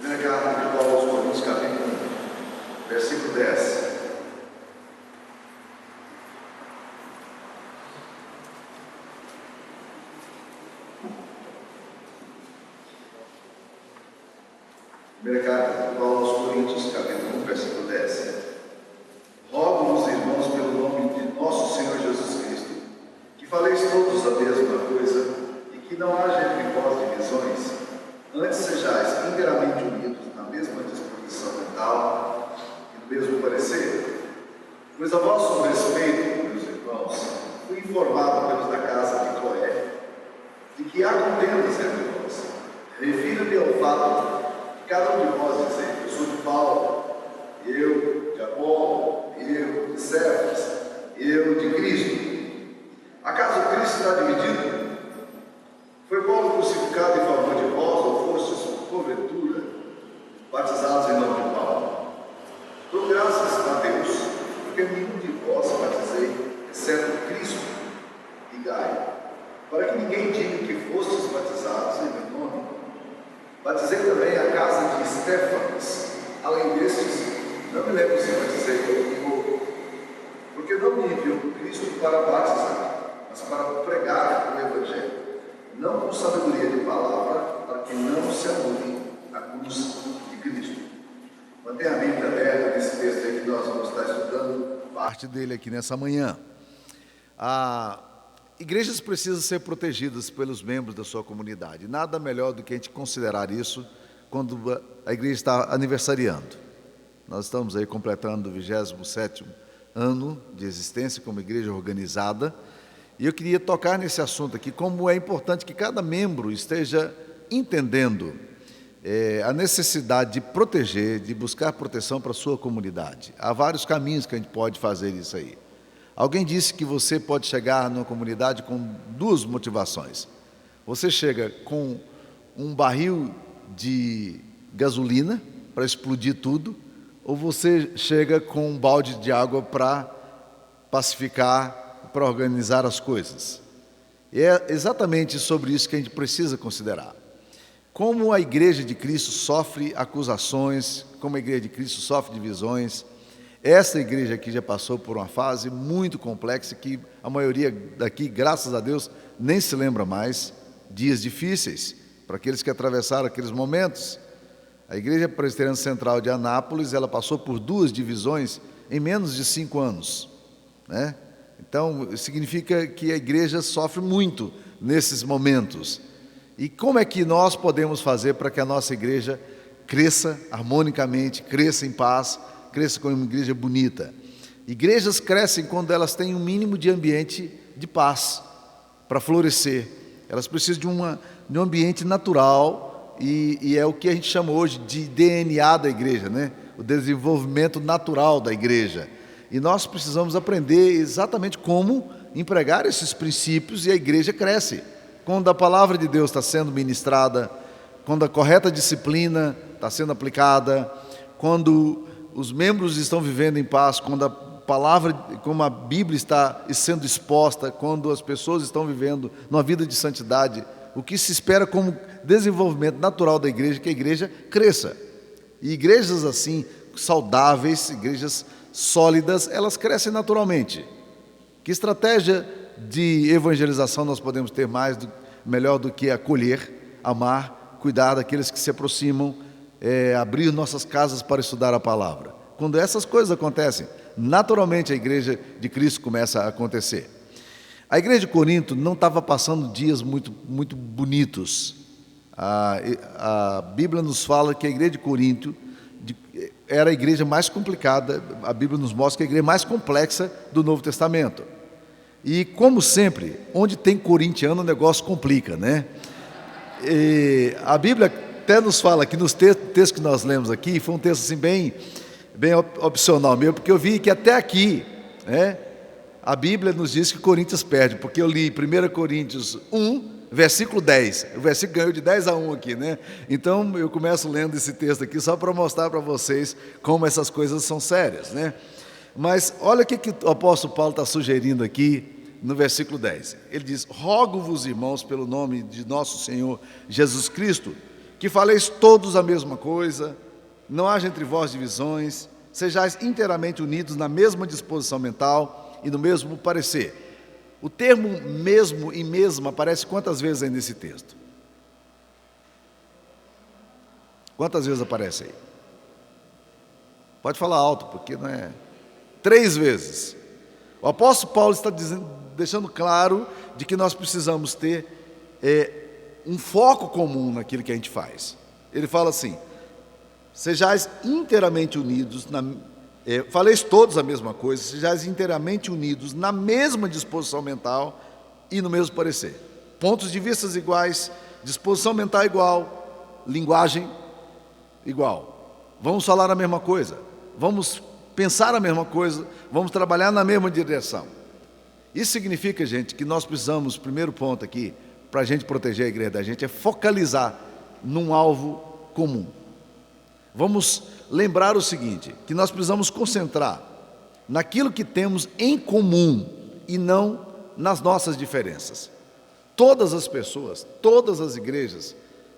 Primeira carta de Paulo aos Coríntios, capítulo 1, versículo 10. Primeira carta de Paulo aos Coríntios, capítulo 1, versículo 10. Rogo-vos, irmãos, pelo nome de nosso Senhor Jesus Cristo, que faleis todos a mesma coisa e que não haja entre vós divisões, antes sejais inteiramente unidos na mesma disposição mental e no mesmo parecer. Pois a vosso respeito, meus irmãos, fui informado pelos da casa de Cloé de que há contendas entre vós. Refiro-me ao fato de cada um de vós dizer: eu sou de Paulo, eu de Apolo, eu de Cefas, eu de Cristo. Acaso Cristo está dividido? Foi Paulo crucificado em favor de vós, ou fostes, porventura, batizados em nome de Paulo? Dou graças a Deus, porque nenhum de vós batizei, exceto Cristo e Gaio, para que ninguém diga que fostes batizados em meu nome. Batizei também a casa de Estéfanas. Além destes, não me lembro se batizei outro, porque não me enviou Cristo para batizar, mas para pregar o Evangelho, não com sabedoria de palavra, para que não se anule a cruz de Cristo. Mantenha a Bíblia aberta nesse texto aí que nós vamos estar estudando parte dele aqui nessa manhã. Igrejas precisam ser protegidas pelos membros da sua comunidade. Nada melhor do que a gente considerar isso quando a igreja está aniversariando. Nós estamos aí completando o 27º ano de existência como igreja organizada. E eu queria tocar nesse assunto aqui, como é importante que cada membro esteja entendendo a necessidade de proteger, de buscar proteção para a sua comunidade. Há vários caminhos que a gente pode fazer isso aí. Alguém disse que você pode chegar numa comunidade com duas motivações. Você chega com um barril de gasolina para explodir tudo, ou você chega com um balde de água para pacificar, para organizar as coisas. E é exatamente sobre isso que a gente precisa considerar. Como a Igreja de Cristo sofre acusações, como a Igreja de Cristo sofre divisões. Essa igreja aqui já passou por uma fase muito complexa que a maioria daqui, graças a Deus, nem se lembra mais. Dias difíceis para aqueles que atravessaram aqueles momentos. A Igreja Presbiteriana Central de Anápolis, ela passou por 2 divisões em menos de 5 anos, né? Então, significa que a igreja sofre muito nesses momentos. E como é que nós podemos fazer para que a nossa igreja cresça harmonicamente, cresça em paz, cresça como uma igreja bonita? Igrejas crescem quando elas têm um mínimo de ambiente de paz para florescer. Elas precisam de um ambiente natural e é o que a gente chama hoje de DNA da igreja, né? O desenvolvimento natural da igreja. E nós precisamos aprender exatamente como empregar esses princípios e a igreja cresce. Quando a palavra de Deus está sendo ministrada, quando a correta disciplina está sendo aplicada, quando os membros estão vivendo em paz, quando a palavra, como a Bíblia está sendo exposta, quando as pessoas estão vivendo numa vida de santidade, o que se espera como desenvolvimento natural da igreja, que a igreja cresça. E igrejas assim, saudáveis, igrejas sólidas, elas crescem naturalmente. Que estratégia de evangelização nós podemos ter melhor do que acolher, amar, cuidar daqueles que se aproximam, abrir nossas casas para estudar a palavra? Quando essas coisas acontecem, naturalmente a igreja de Cristo começa a acontecer. A igreja de Corinto não estava passando dias muito, muito bonitos. A Bíblia nos fala que a igreja de Corinto era a igreja mais complicada. A Bíblia nos mostra que é a igreja mais complexa do Novo Testamento. E, como sempre, onde tem corintiano o negócio complica, né? E a Bíblia até nos fala que nos textos que nós lemos aqui, foi um texto assim bem opcional mesmo, porque eu vi que até aqui, né, a Bíblia nos diz que Coríntios perde, porque eu li 1 Coríntios 1, versículo 10, o versículo ganhou de 10 a 1 aqui, né? Então eu começo lendo esse texto aqui só para mostrar para vocês como essas coisas são sérias, né? Mas olha o que o apóstolo Paulo está sugerindo aqui no versículo 10. Ele diz: rogo-vos, irmãos, pelo nome de nosso Senhor Jesus Cristo, que faleis todos a mesma coisa, não haja entre vós divisões, sejais inteiramente unidos na mesma disposição mental e no mesmo parecer. O termo mesmo e mesma aparece quantas vezes aí nesse texto? Quantas vezes aparece aí? Pode falar alto, porque não é... 3 vezes. O apóstolo Paulo está deixando claro de que nós precisamos ter um foco comum naquilo que a gente faz. Ele fala assim: sejais inteiramente unidos, faleis todos a mesma coisa, sejais inteiramente unidos na mesma disposição mental e no mesmo parecer. Pontos de vista iguais, disposição mental igual, linguagem igual. Vamos falar a mesma coisa, vamos pensar a mesma coisa, vamos trabalhar na mesma direção. Isso significa, gente, que nós precisamos, primeiro ponto aqui, para a gente proteger a igreja da gente, é focalizar num alvo comum. Vamos lembrar o seguinte, que nós precisamos concentrar naquilo que temos em comum e não nas nossas diferenças. Todas as pessoas, todas as igrejas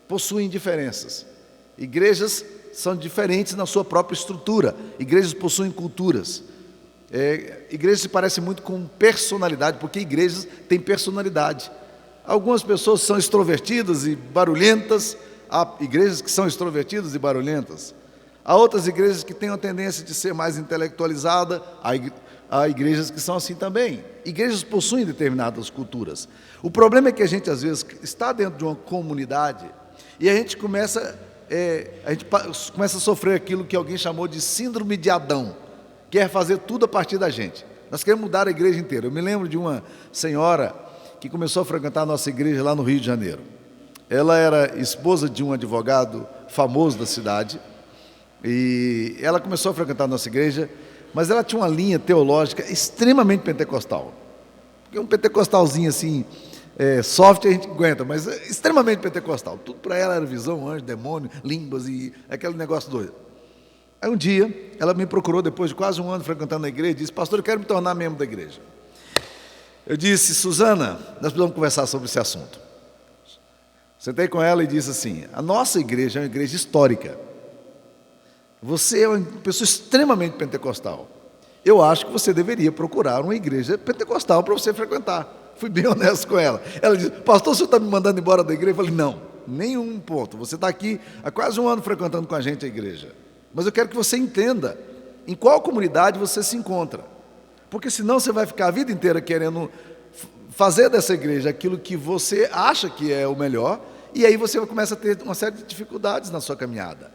possuem diferenças. Igrejas são diferentes na sua própria estrutura. Igrejas possuem culturas. Igrejas se parecem muito com personalidade, porque igrejas têm personalidade. Algumas pessoas são extrovertidas e barulhentas. Há igrejas que são extrovertidas e barulhentas. Há outras igrejas que têm a tendência de ser mais intelectualizada. Há igrejas que são assim também. Igrejas possuem determinadas culturas. O problema é que a gente, às vezes, está dentro de uma comunidade e a gente começa a sofrer aquilo que alguém chamou de síndrome de Adão, quer fazer tudo a partir da gente. Nós queremos mudar a igreja inteira. Eu me lembro de uma senhora que começou a frequentar a nossa igreja lá no Rio de Janeiro. Ela era esposa de um advogado famoso da cidade e ela começou a frequentar a nossa igreja, mas ela tinha uma linha teológica extremamente pentecostal. Porque um pentecostalzinho assim, soft a gente aguenta, mas extremamente pentecostal. Tudo para ela era visão, anjo, demônio, línguas e aquele negócio doido. Aí um dia, ela me procurou depois de quase um ano frequentando a igreja e disse: pastor, eu quero me tornar membro da igreja. Eu disse: Suzana, nós precisamos conversar sobre esse assunto. Sentei com ela e disse assim: a nossa igreja é uma igreja histórica. Você é uma pessoa extremamente pentecostal. Eu acho que você deveria procurar uma igreja pentecostal para você frequentar. Fui bem honesto com ela. Ela disse: pastor, o senhor está me mandando embora da igreja? Eu falei: não, nenhum ponto. Você está aqui há quase um ano frequentando com a gente a igreja. Mas eu quero que você entenda em qual comunidade você se encontra. Porque senão você vai ficar a vida inteira querendo fazer dessa igreja aquilo que você acha que é o melhor, e aí você começa a ter uma série de dificuldades na sua caminhada.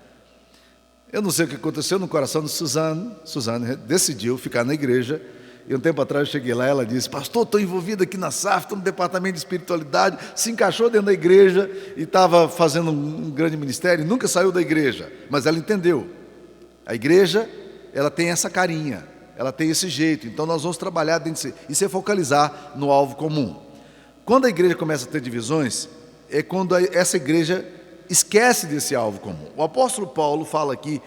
Eu não sei o que aconteceu no coração de Suzane. Suzane decidiu ficar na igreja. E um tempo atrás eu cheguei lá, ela disse: pastor, estou envolvida aqui na SAF, estou no departamento de espiritualidade. Se encaixou dentro da igreja e estava fazendo um grande ministério, nunca saiu da igreja, mas ela entendeu. A igreja, ela tem essa carinha, ela tem esse jeito, então nós vamos trabalhar dentro disso e se focalizar no alvo comum. Quando a igreja começa a ter divisões, é quando essa igreja esquece desse alvo comum. O apóstolo Paulo fala aqui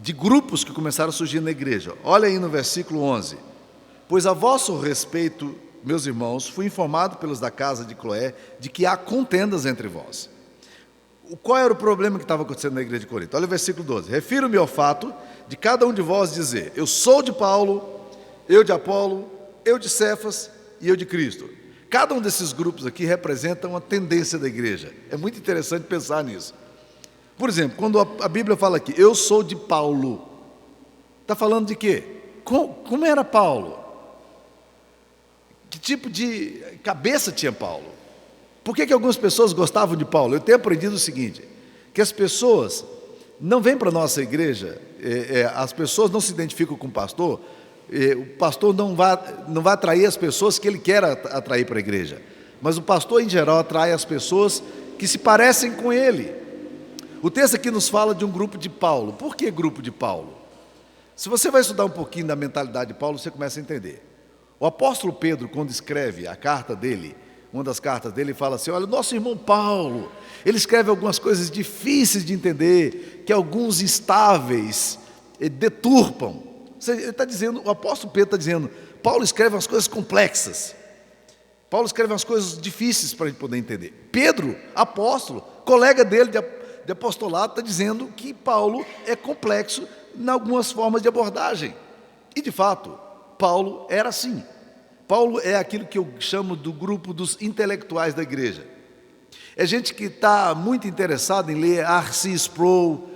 de grupos que começaram a surgir na igreja. Olha aí no versículo 11. Pois a vosso respeito, meus irmãos, fui informado pelos da casa de Cloé de que há contendas entre vós. Qual era o problema que estava acontecendo na igreja de Corinto? Olha o versículo 12. Refiro-me ao fato de cada um de vós dizer: eu sou de Paulo, eu de Apolo, eu de Cefas e eu de Cristo. Cada um desses grupos aqui representa uma tendência da igreja. É muito interessante pensar nisso. Por exemplo, quando a Bíblia fala aqui: eu sou de Paulo, está falando de quê? Como era Paulo? Que tipo de cabeça tinha Paulo? Por que algumas pessoas gostavam de Paulo? Eu tenho aprendido o seguinte, que as pessoas não vêm para a nossa igreja, as pessoas não se identificam com o pastor não vai atrair as pessoas que ele quer atrair para a igreja, mas o pastor em geral atrai as pessoas que se parecem com ele. O texto aqui nos fala de um grupo de Paulo. Por que grupo de Paulo? Se você vai estudar um pouquinho da mentalidade de Paulo, você começa a entender. O apóstolo Pedro, quando escreve a carta dele, uma das cartas dele, fala assim: olha, o nosso irmão Paulo, ele escreve algumas coisas difíceis de entender, que alguns instáveis deturpam. Ele está dizendo, o apóstolo Pedro está dizendo, Paulo escreve umas coisas complexas, Paulo escreve umas coisas difíceis para a gente poder entender. Pedro, apóstolo, colega dele de apostolado está dizendo que Paulo é complexo em algumas formas de abordagem. E, de fato, Paulo era assim. Paulo é aquilo que eu chamo do grupo dos intelectuais da igreja. É gente que está muito interessada em ler R.C. Sproul,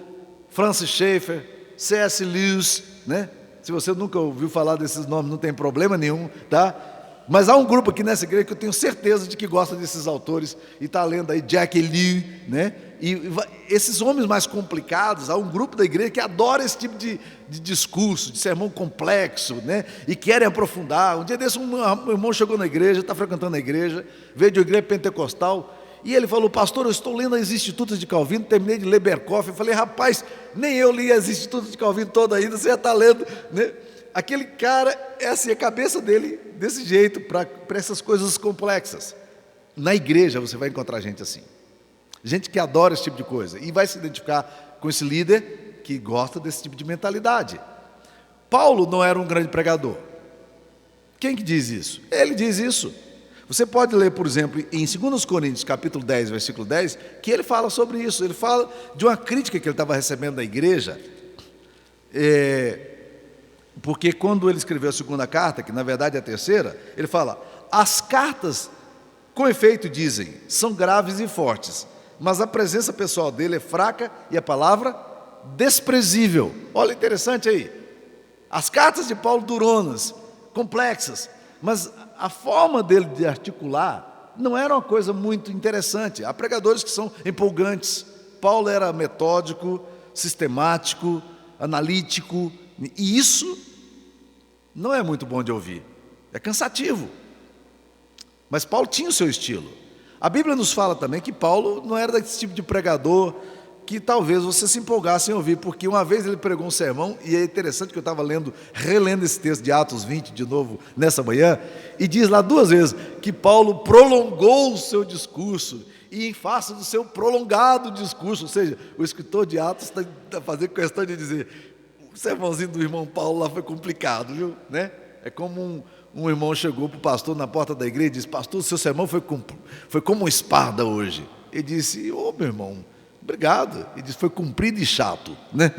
Francis Schaeffer, C.S. Lewis, né? Se você nunca ouviu falar desses nomes, não tem problema nenhum, tá? Mas há um grupo aqui nessa igreja que eu tenho certeza de que gosta desses autores e está lendo aí Jack Lee, né? E esses homens mais complicados, há um grupo da igreja que adora esse tipo de discurso, de sermão complexo, né? E querem aprofundar. Um dia desse um irmão chegou na igreja, está frequentando a igreja, veio de uma igreja pentecostal, e ele falou: pastor, eu estou lendo as Institutas de Calvino, terminei de ler Berkoff. Eu falei: rapaz, nem eu li as Institutas de Calvino toda ainda, você já está lendo, né? Aquele cara, é assim, a cabeça dele desse jeito, para essas coisas complexas. Na igreja você vai encontrar gente assim, gente que adora esse tipo de coisa, e vai se identificar com esse líder que gosta desse tipo de mentalidade. Paulo não era um grande pregador. Quem que diz isso? Ele diz isso. Você pode ler, por exemplo, em 2 Coríntios, capítulo 10, versículo 10, que ele fala sobre isso. Ele fala de uma crítica que ele estava recebendo da igreja, porque quando ele escreveu a segunda carta, que na verdade é a terceira, ele fala: as cartas, com efeito, dizem, são graves e fortes, mas a presença pessoal dele é fraca e a palavra desprezível. Olha, interessante aí. As cartas de Paulo duronas, complexas, mas a forma dele de articular não era uma coisa muito interessante. Há pregadores que são empolgantes. Paulo era metódico, sistemático, analítico, e isso não é muito bom de ouvir, é cansativo. Mas Paulo tinha o seu estilo. A Bíblia nos fala também que Paulo não era desse tipo de pregador que talvez você se empolgasse em ouvir, porque uma vez ele pregou um sermão, e é interessante que eu estava relendo esse texto de Atos 20 de novo nessa manhã, e diz lá 2 vezes que Paulo prolongou o seu discurso, e em face do seu prolongado discurso, ou seja, o escritor de Atos está fazendo questão de dizer: o sermãozinho do irmão Paulo lá foi complicado, viu? Né? É como um irmão chegou para o pastor na porta da igreja e disse: pastor, o seu sermão foi como uma espada hoje. Ele disse: ô, meu irmão, obrigado. Ele disse: foi comprido e chato, né?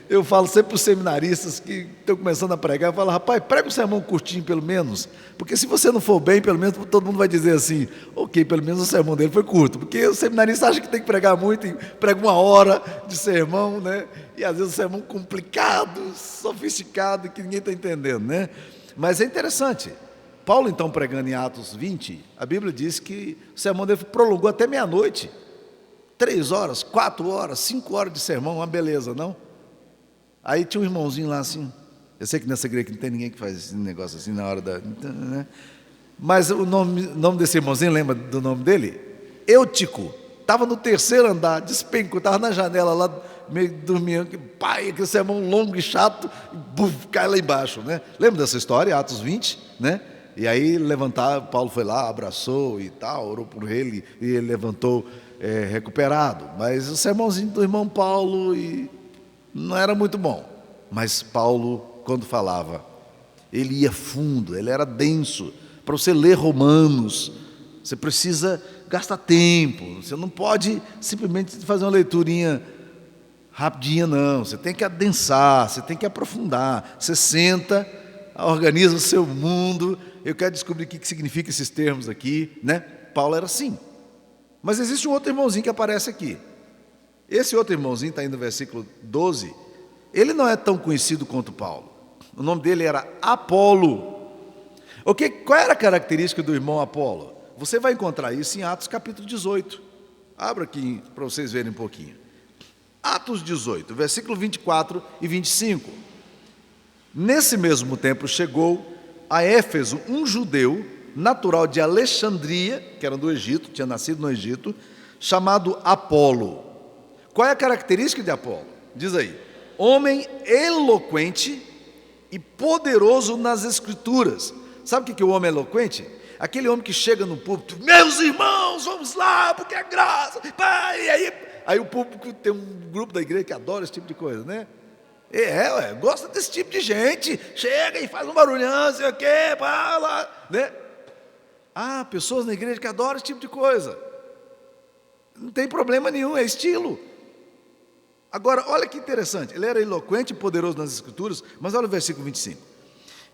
Eu falo sempre para os seminaristas que estão começando a pregar, eu falo: rapaz, prega um sermão curtinho pelo menos, porque se você não for bem, pelo menos todo mundo vai dizer assim: ok, pelo menos o sermão dele foi curto, porque o seminarista acha que tem que pregar muito, e prega 1 hora de sermão, né? E às vezes o sermão complicado, sofisticado, que ninguém está entendendo, né? Mas é interessante. Paulo, então, pregando em Atos 20, a Bíblia diz que o sermão dele prolongou até meia-noite. 3 horas, 4 horas, 5 horas de sermão, uma beleza, não? Aí tinha um irmãozinho lá assim, eu sei que nessa igreja não tem ninguém que faz esse negócio assim na hora da... né? Mas o nome desse irmãozinho, lembra do nome dele? Eutico. Estava no 3º andar, despencou, estava na janela lá, meio dormindo, pai, aquele sermão longo e chato, e buf, cai lá embaixo, né? Lembra dessa história, Atos 20, né? E aí Paulo foi lá, abraçou e tal, orou por ele, e ele levantou recuperado. Mas o sermãozinho do irmão Paulo não era muito bom. Mas Paulo, quando falava, ele ia fundo, ele era denso. Para você ler Romanos, você precisa gastar tempo, você não pode simplesmente fazer uma leiturinha rapidinha, não. Você tem que adensar, você tem que aprofundar. Você senta, organiza o seu mundo. Eu quero descobrir o que significam esses termos aqui, né? Paulo era assim. Mas existe um outro irmãozinho que aparece aqui. Esse outro irmãozinho está aí no versículo 12. Ele não é tão conhecido quanto Paulo. O nome dele era Apolo. Qual era a característica do irmão Apolo? Você vai encontrar isso em Atos capítulo 18. Abra aqui para vocês verem um pouquinho. Atos 18, versículo 24 e 25. Nesse mesmo tempo chegou a Éfeso um judeu natural de Alexandria, que era do Egito, tinha nascido no Egito, chamado Apolo. Qual é a característica de Apolo? Diz aí: homem eloquente e poderoso nas escrituras. Sabe o que é o homem eloquente? Aquele homem que chega no púlpito: meus irmãos, vamos lá, porque é graça, pai. Aí o público tem um grupo da igreja que adora esse tipo de coisa, né? Gosta desse tipo de gente. Chega e faz um barulhão, sei o quê, pá, lá, né? Há pessoas na igreja que adoram esse tipo de coisa. Não tem problema nenhum, é estilo. Agora, olha que interessante, ele era eloquente e poderoso nas Escrituras, mas olha o versículo 25.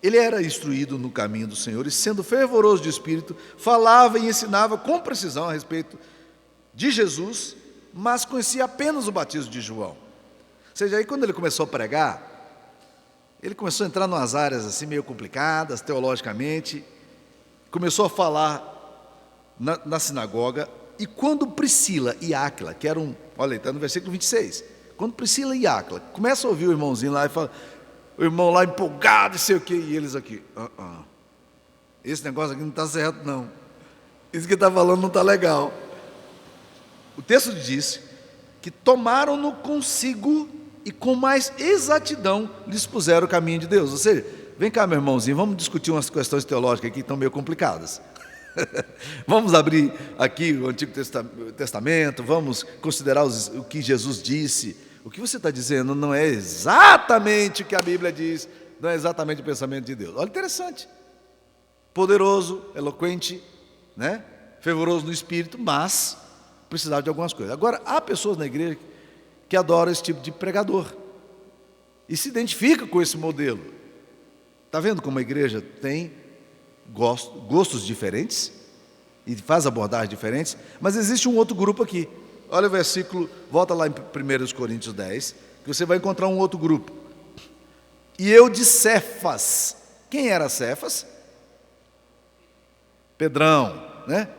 Ele era instruído no caminho do Senhor e, sendo fervoroso de espírito, falava e ensinava com precisão a respeito de Jesus, mas conhecia apenas o batismo de João. Ou seja, aí quando ele começou a pregar, ele começou a entrar em umas áreas assim meio complicadas, teologicamente, começou a falar na sinagoga, e quando Priscila e Áquila, que eram, olha, está no versículo 26, quando Priscila e Áquila começam a ouvir o irmãozinho lá e fala, o irmão lá empolgado e sei o quê, e eles aqui, esse negócio aqui não está certo não, isso que está falando não está legal. O texto diz que tomaram-no consigo e com mais exatidão lhes puseram o caminho de Deus. Ou seja, vem cá, meu irmãozinho, vamos discutir umas questões teológicas aqui que estão meio complicadas. Vamos abrir aqui o Antigo Testamento, vamos considerar o que Jesus disse. O que você está dizendo não é exatamente o que a Bíblia diz, não é exatamente o pensamento de Deus. Olha, interessante. Poderoso, eloquente, né? Fervoroso no espírito, mas precisava de algumas coisas. Agora, há pessoas na igreja que adoram esse tipo de pregador e se identificam com esse modelo. Está vendo como a igreja tem gostos diferentes e faz abordagens diferentes? Mas existe um outro grupo aqui. Olha o versículo, volta lá em 1 Coríntios 10, que você vai encontrar um outro grupo. E eu de Cefas. Quem era Cefas? Pedrão, né?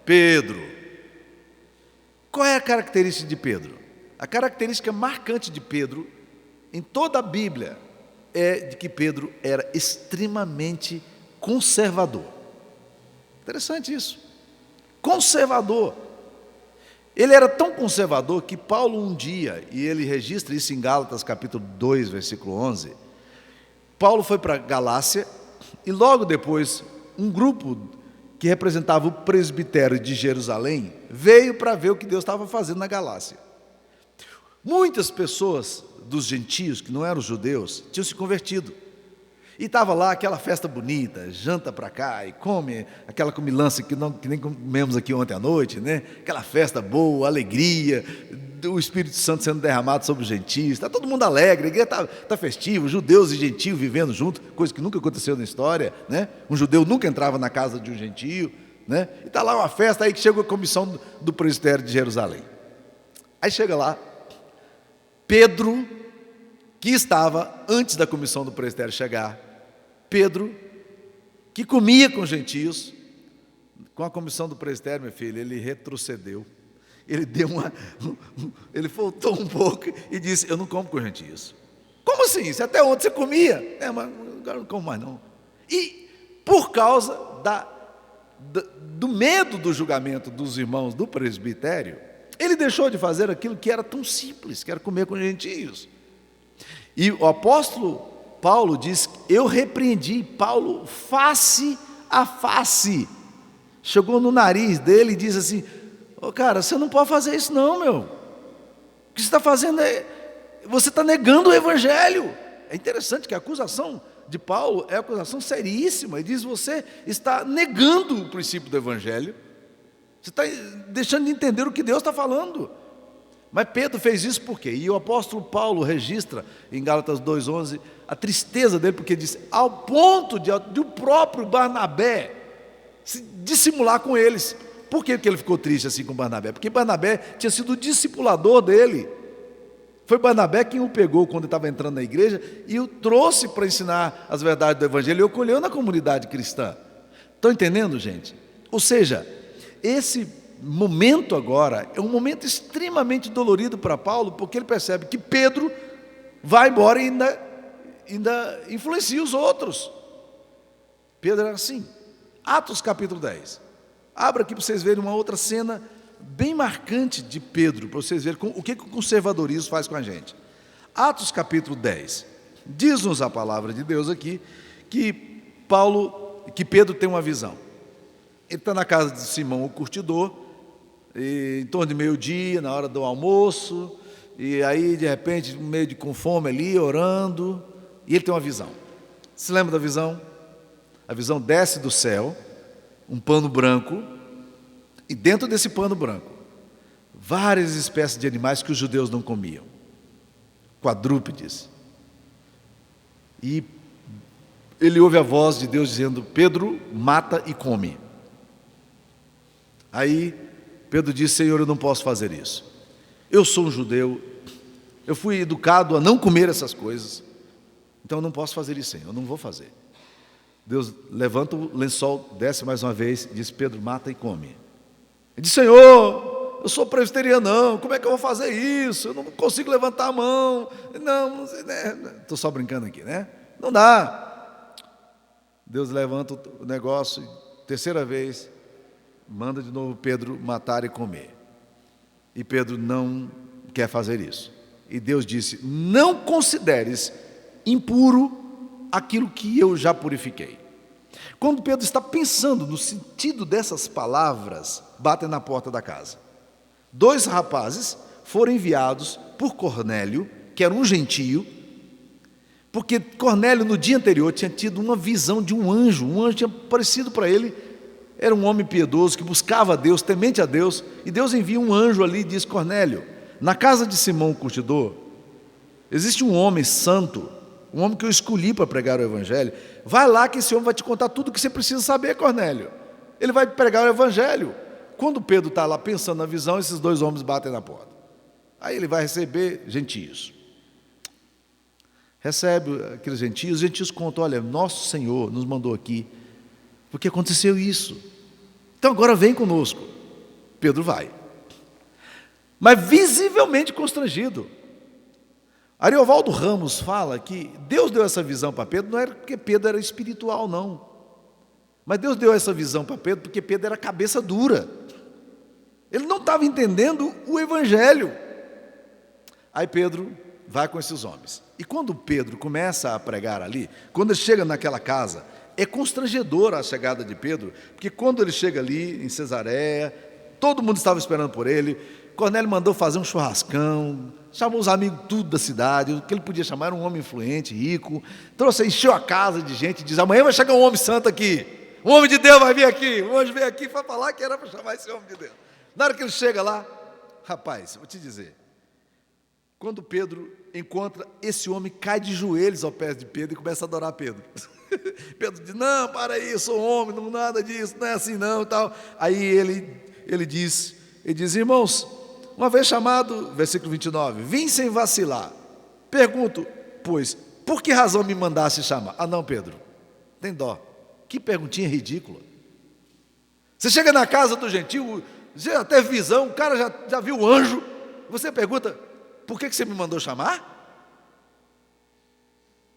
Pedro. Qual é a característica de Pedro? A característica marcante de Pedro, em toda a Bíblia, é de que Pedro era extremamente conservador. Interessante isso. Conservador. Ele era tão conservador que Paulo um dia, e ele registra isso em Gálatas capítulo 2, versículo 11, Paulo foi para Galácia e logo depois um grupo que representava o presbitério de Jerusalém veio para ver o que Deus estava fazendo na Galácia. Muitas pessoas dos gentios, que não eram judeus, tinham se convertido. E estava lá aquela festa bonita, janta para cá e come aquela comilança que nem comemos aqui ontem à noite, né? Aquela festa boa, alegria, o Espírito Santo sendo derramado sobre os gentios, está todo mundo alegre, a igreja está festiva, judeus e gentios vivendo junto, coisa que nunca aconteceu na história, né? Um judeu nunca entrava na casa de um gentio, né? E está lá uma festa, aí que chega a comissão do presbitério de Jerusalém. Aí chega lá, Pedro, que estava antes da comissão do presbitério chegar, Pedro, que comia com gentios, com a comissão do presbitério, meu filho, ele retrocedeu, ele ele voltou um pouco e disse, eu não como com gentios. Como assim? Se até ontem você comia? Mas agora não como mais não. E por causa do medo do julgamento dos irmãos do presbitério, ele deixou de fazer aquilo que era tão simples, que era comer com gentios. E o apóstolo Paulo diz, eu repreendi Paulo face a face. Chegou no nariz dele e diz assim, cara, você não pode fazer isso não, meu. O que você está fazendo você está negando o evangelho. É interessante que a acusação de Paulo é uma acusação seríssima. Ele diz, você está negando o princípio do evangelho. Você está deixando de entender o que Deus está falando. Mas Pedro fez isso por quê? E o apóstolo Paulo registra em Gálatas 2,11 a tristeza dele, porque diz, ao ponto de o próprio Barnabé se dissimular com eles. Por que ele ficou triste assim com Barnabé? Porque Barnabé tinha sido o discipulador dele. Foi Barnabé quem o pegou quando ele estava entrando na igreja e o trouxe para ensinar as verdades do evangelho e o acolheu na comunidade cristã. Estão entendendo, gente? Ou seja, esse momento agora é um momento extremamente dolorido para Paulo, porque ele percebe que Pedro vai embora e ainda influencia os outros. Pedro era assim. Atos capítulo 10. Abra aqui para vocês verem uma outra cena bem marcante de Pedro, para vocês verem o que o conservadorismo faz com a gente. Atos capítulo 10. Diz-nos a palavra de Deus aqui que Pedro tem uma visão. Ele está na casa de Simão, o curtidor, em torno de meio-dia, na hora do almoço, e aí de repente, meio com fome ali, orando, e ele tem uma visão. Se lembra da visão? A visão desce do céu, um pano branco, e dentro desse pano branco várias espécies de animais que os judeus não comiam, quadrúpedes. E ele ouve a voz de Deus dizendo: Pedro, mata e come. Aí Pedro disse: Senhor, eu não posso fazer isso. Eu sou um judeu, eu fui educado a não comer essas coisas, então eu não posso fazer isso, Senhor, eu não vou fazer. Deus levanta o lençol, desce mais uma vez e diz: Pedro, mata e come. Ele diz: Senhor, eu sou presbiteriano, como é que eu vou fazer isso? Eu não consigo levantar a mão. Não, estou só brincando aqui, né? Não dá. Deus levanta o negócio, terceira vez, manda de novo Pedro matar e comer. E Pedro não quer fazer isso. E Deus disse: não consideres impuro aquilo que eu já purifiquei. Quando Pedro está pensando no sentido dessas palavras, batem na porta da casa. 2 rapazes foram enviados por Cornélio, que era um gentio, porque Cornélio no dia anterior tinha tido uma visão de um anjo tinha aparecido para ele, era um homem piedoso que buscava a Deus, temente a Deus, e Deus envia um anjo ali e diz: Cornélio, na casa de Simão o curtidor, existe um homem santo, um homem que eu escolhi para pregar o evangelho, vai lá que esse homem vai te contar tudo o que você precisa saber, Cornélio. Ele vai pregar o evangelho. Quando Pedro está lá pensando na visão, esses 2 homens batem na porta. Aí ele vai receber gentios. Recebe aqueles gentios, os gentios contam: olha, nosso Senhor nos mandou aqui, porque aconteceu isso. Então agora vem conosco. Pedro vai. Mas visivelmente constrangido. Ariovaldo Ramos fala que Deus deu essa visão para Pedro, não era porque Pedro era espiritual, não. Mas Deus deu essa visão para Pedro porque Pedro era cabeça dura. Ele não estava entendendo o evangelho. Aí Pedro vai com esses homens. E quando Pedro começa a pregar ali, quando ele chega naquela casa, é constrangedora a chegada de Pedro, porque quando ele chega ali em Cesareia, todo mundo estava esperando por ele. Cornélio mandou fazer um churrascão, chamou os amigos tudo da cidade, o que ele podia chamar era um homem influente, rico, encheu a casa de gente, diz: amanhã vai chegar um homem santo aqui, um homem de Deus vai vir aqui, um anjo veio aqui para falar que era para chamar esse homem de Deus. Na hora que ele chega lá, rapaz, vou te dizer, quando Pedro encontra esse homem, cai de joelhos aos pés de Pedro e começa a adorar Pedro. Pedro diz: não, para aí, eu sou homem, não nada disso, não é assim não, tal. Aí ele diz: irmãos, uma vez chamado, versículo 29, vim sem vacilar. Pergunto, pois, por que razão me mandasse chamar? Ah não, Pedro, tem dó. Que perguntinha ridícula. Você chega na casa do gentio, já teve visão, o cara já viu o anjo, você pergunta: por que você me mandou chamar?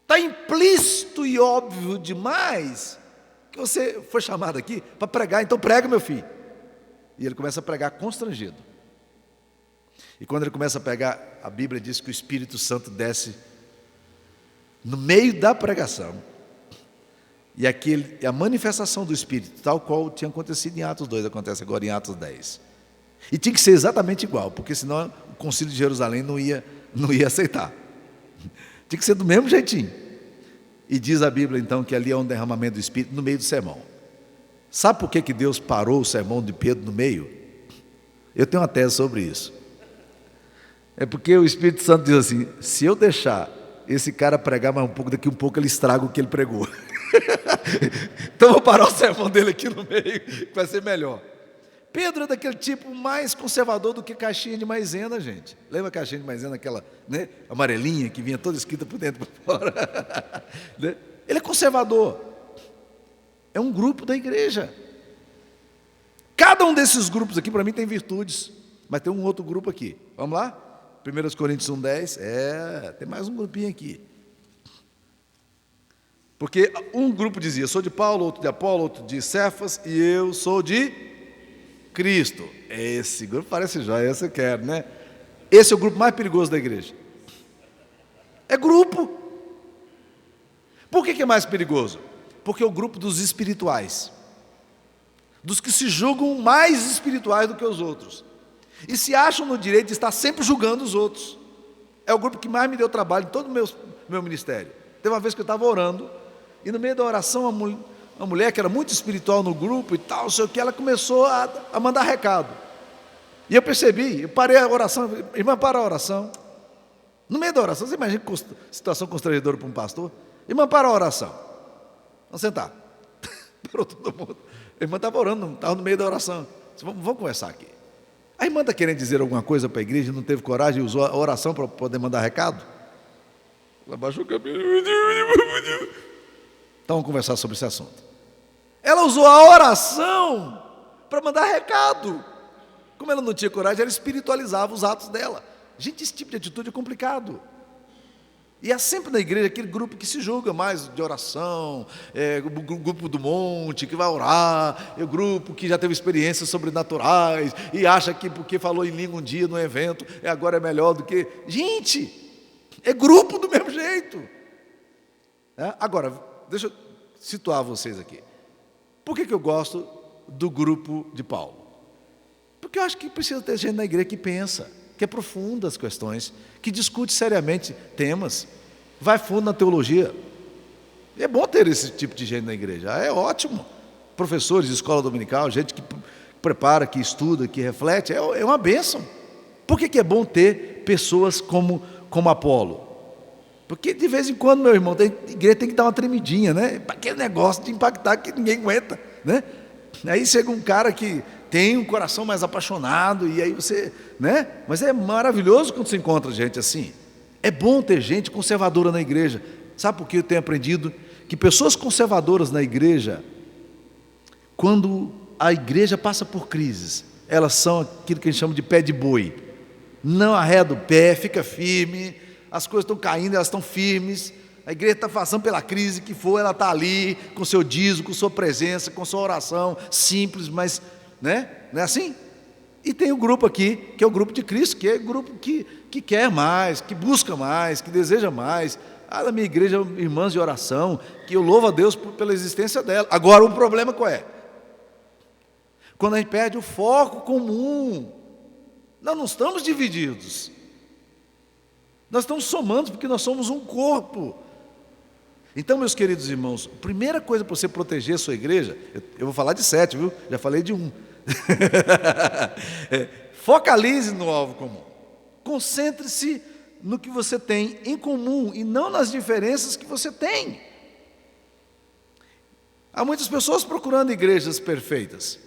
Está implícito e óbvio demais que você foi chamado aqui para pregar, então prega, meu filho. E ele começa a pregar constrangido. E quando ele começa a pregar, a Bíblia diz que o Espírito Santo desce no meio da pregação. E a manifestação do Espírito, tal qual tinha acontecido em Atos 2, acontece agora em Atos 10. E tinha que ser exatamente igual, porque senão o Concílio de Jerusalém não ia aceitar. Tinha que ser do mesmo jeitinho. E diz a Bíblia então que ali é um derramamento do Espírito no meio do sermão. Sabe por que Deus parou o sermão de Pedro no meio? Eu tenho uma tese sobre isso. É porque o Espírito Santo diz assim: se eu deixar esse cara pregar mais um pouco, daqui um pouco ele estraga o que ele pregou. Então eu vou parar o sermão dele aqui no meio, que vai ser melhor. Pedro é daquele tipo mais conservador do que caixinha de maisena, gente. Lembra a caixinha de maisena, aquela, né, amarelinha, que vinha toda escrita por dentro e por fora? Ele é conservador. É um grupo da igreja. Cada um desses grupos aqui, para mim, tem virtudes. Mas tem um outro grupo aqui. Vamos lá? 1 Coríntios 1,10. Tem mais um grupinho aqui. Porque um grupo dizia: sou de Paulo, outro de Apolo, outro de Cefas, e eu sou de Cristo. Esse grupo parece jóia, esse eu quero, né? Esse é o grupo mais perigoso da igreja. É grupo. Por que é mais perigoso? Porque é o grupo dos espirituais, dos que se julgam mais espirituais do que os outros, e se acham no direito de estar sempre julgando os outros. É o grupo que mais me deu trabalho em todo o meu ministério. Teve uma vez que eu estava orando, e no meio da oração, uma mulher que era muito espiritual no grupo e tal, não sei o que, ela começou a mandar recado. E eu percebi, eu parei a oração, irmã, para a oração. No meio da oração, você imagina que situação constrangedora para um pastor? Irmã, para a oração. Vamos sentar. Parou todo mundo. A irmã estava orando, estava no meio da oração. Disse, vamos conversar aqui. A irmã está querendo dizer alguma coisa para a igreja, não teve coragem e usou a oração para poder mandar recado? Ela baixou o cabelo. Então vamos conversar sobre esse assunto. Ela usou a oração para mandar recado. Como ela não tinha coragem, ela espiritualizava os atos dela. Gente, esse tipo de atitude é complicado. E há sempre na igreja aquele grupo que se julga mais de oração, o grupo do monte, que vai orar, o grupo que já teve experiências sobrenaturais, e acha que porque falou em língua um dia no evento, agora é melhor do que... Gente, é grupo do mesmo jeito. Agora, deixa eu situar vocês aqui. Por que eu gosto do grupo de Paulo? Porque eu acho que precisa ter gente na igreja que pensa, que aprofunda as questões, que discute seriamente temas, vai fundo na teologia. E é bom ter esse tipo de gente na igreja, é ótimo. Professores de escola dominical, gente que prepara, que estuda, que reflete, é uma bênção. Por que é bom ter pessoas como Apolo? Porque de vez em quando, meu irmão, a igreja tem que dar uma tremidinha, né? Para aquele negócio de impactar que ninguém aguenta, né? Aí chega um cara que tem um coração mais apaixonado, e aí você, né? Mas é maravilhoso quando você encontra gente assim. É bom ter gente conservadora na igreja. Sabe por que eu tenho aprendido? Que pessoas conservadoras na igreja, quando a igreja passa por crises, elas são aquilo que a gente chama de pé de boi. Não arreda o pé, fica firme, as coisas estão caindo, elas estão firmes. A igreja está passando pela crise que for, ela está ali, com seu dízimo, com sua presença, com sua oração, simples, mas, né? Não é assim? E tem o grupo aqui, que é o grupo de Cristo, que é o grupo que quer mais, que busca mais, que deseja mais. Na minha igreja, irmãs de oração, que eu louvo a Deus pela existência dela. Agora, o problema qual é? Quando a gente perde o foco comum, nós não estamos divididos. Nós estamos somando, porque nós somos um corpo. Então, meus queridos irmãos, a primeira coisa para você proteger a sua igreja, eu vou falar de 7, viu? Já falei de 1. Focalize no alvo comum. Concentre-se no que você tem em comum e não nas diferenças que você tem. Há muitas pessoas procurando igrejas perfeitas.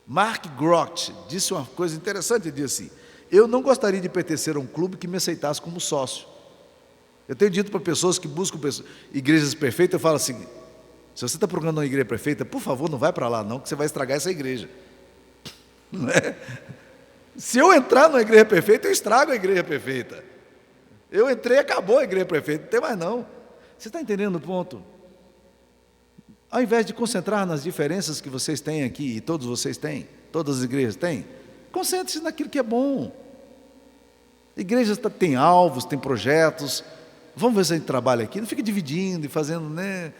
Mark Groth disse uma coisa interessante, ele disse assim: eu não gostaria de pertencer a um clube que me aceitasse como sócio. Eu tenho dito para pessoas que buscam igrejas perfeitas, eu falo assim: se você está procurando uma igreja perfeita, por favor, não vai para lá não, que você vai estragar essa igreja. Não é? Se eu entrar numa igreja perfeita, eu estrago a igreja perfeita. Eu entrei e acabou a igreja perfeita, não tem mais não. Você está entendendo o ponto? Ao invés de concentrar nas diferenças que vocês têm aqui, e todos vocês têm, todas as igrejas têm, concentre-se naquilo que é bom. Igrejas têm alvos, têm projetos. Vamos ver se a gente trabalha aqui. Não fica dividindo e fazendo, né,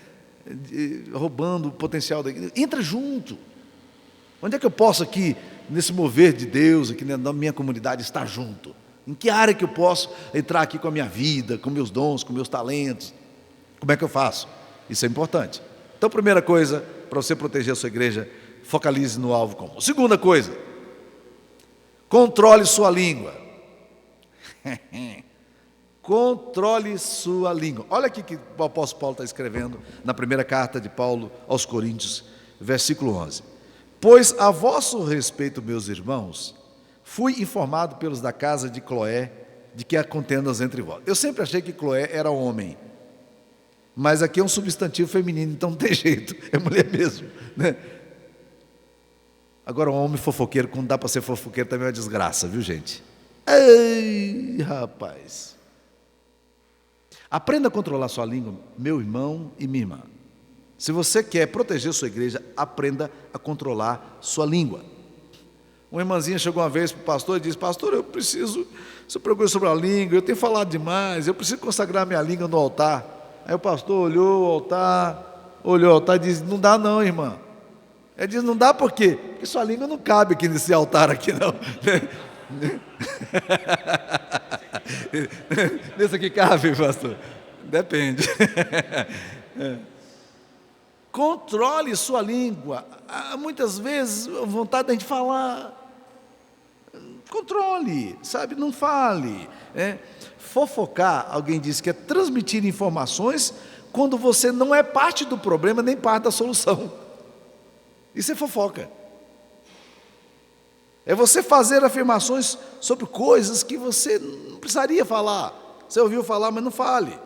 roubando o potencial da igreja. Entra junto. Onde é que eu posso aqui, nesse mover de Deus, aqui na minha comunidade, estar junto? Em que área que eu posso entrar aqui com a minha vida, com meus dons, com meus talentos? Como é que eu faço? Isso é importante. Então, primeira coisa, para você proteger a sua igreja, focalize no alvo comum. Segunda coisa, controle sua língua. Controle sua língua. Olha aqui que o apóstolo Paulo está escrevendo na primeira carta de Paulo aos Coríntios, versículo 11. Pois a vosso respeito, meus irmãos, fui informado pelos da casa de Cloé de que há contendas entre vós. Eu sempre achei que Cloé era homem, mas aqui é um substantivo feminino, então não tem jeito, é mulher mesmo, né? Agora, um homem fofoqueiro, quando dá para ser fofoqueiro, também é uma desgraça, viu, gente? Ei, rapaz! Aprenda a controlar sua língua, meu irmão e minha irmã. Se você quer proteger sua igreja, aprenda a controlar sua língua. Uma irmãzinha chegou uma vez para o pastor e disse: pastor, eu preciso, se eu procuro sobre a língua, eu tenho falado demais, eu preciso consagrar minha língua no altar. Aí o pastor olhou o altar e disse: não dá não, irmã. Ele disse: não dá por quê? Porque sua língua não cabe aqui nesse altar aqui não. Nesse aqui cabe, pastor? Depende. Controle sua língua. Há muitas vezes a vontade da gente falar, Controle, sabe? Não fale. Fofocar, alguém disse que é transmitir informações quando você não é parte do problema nem parte da solução. Isso é fofoca. É você fazer afirmações sobre coisas que você não precisaria falar. Você ouviu falar, mas não fale.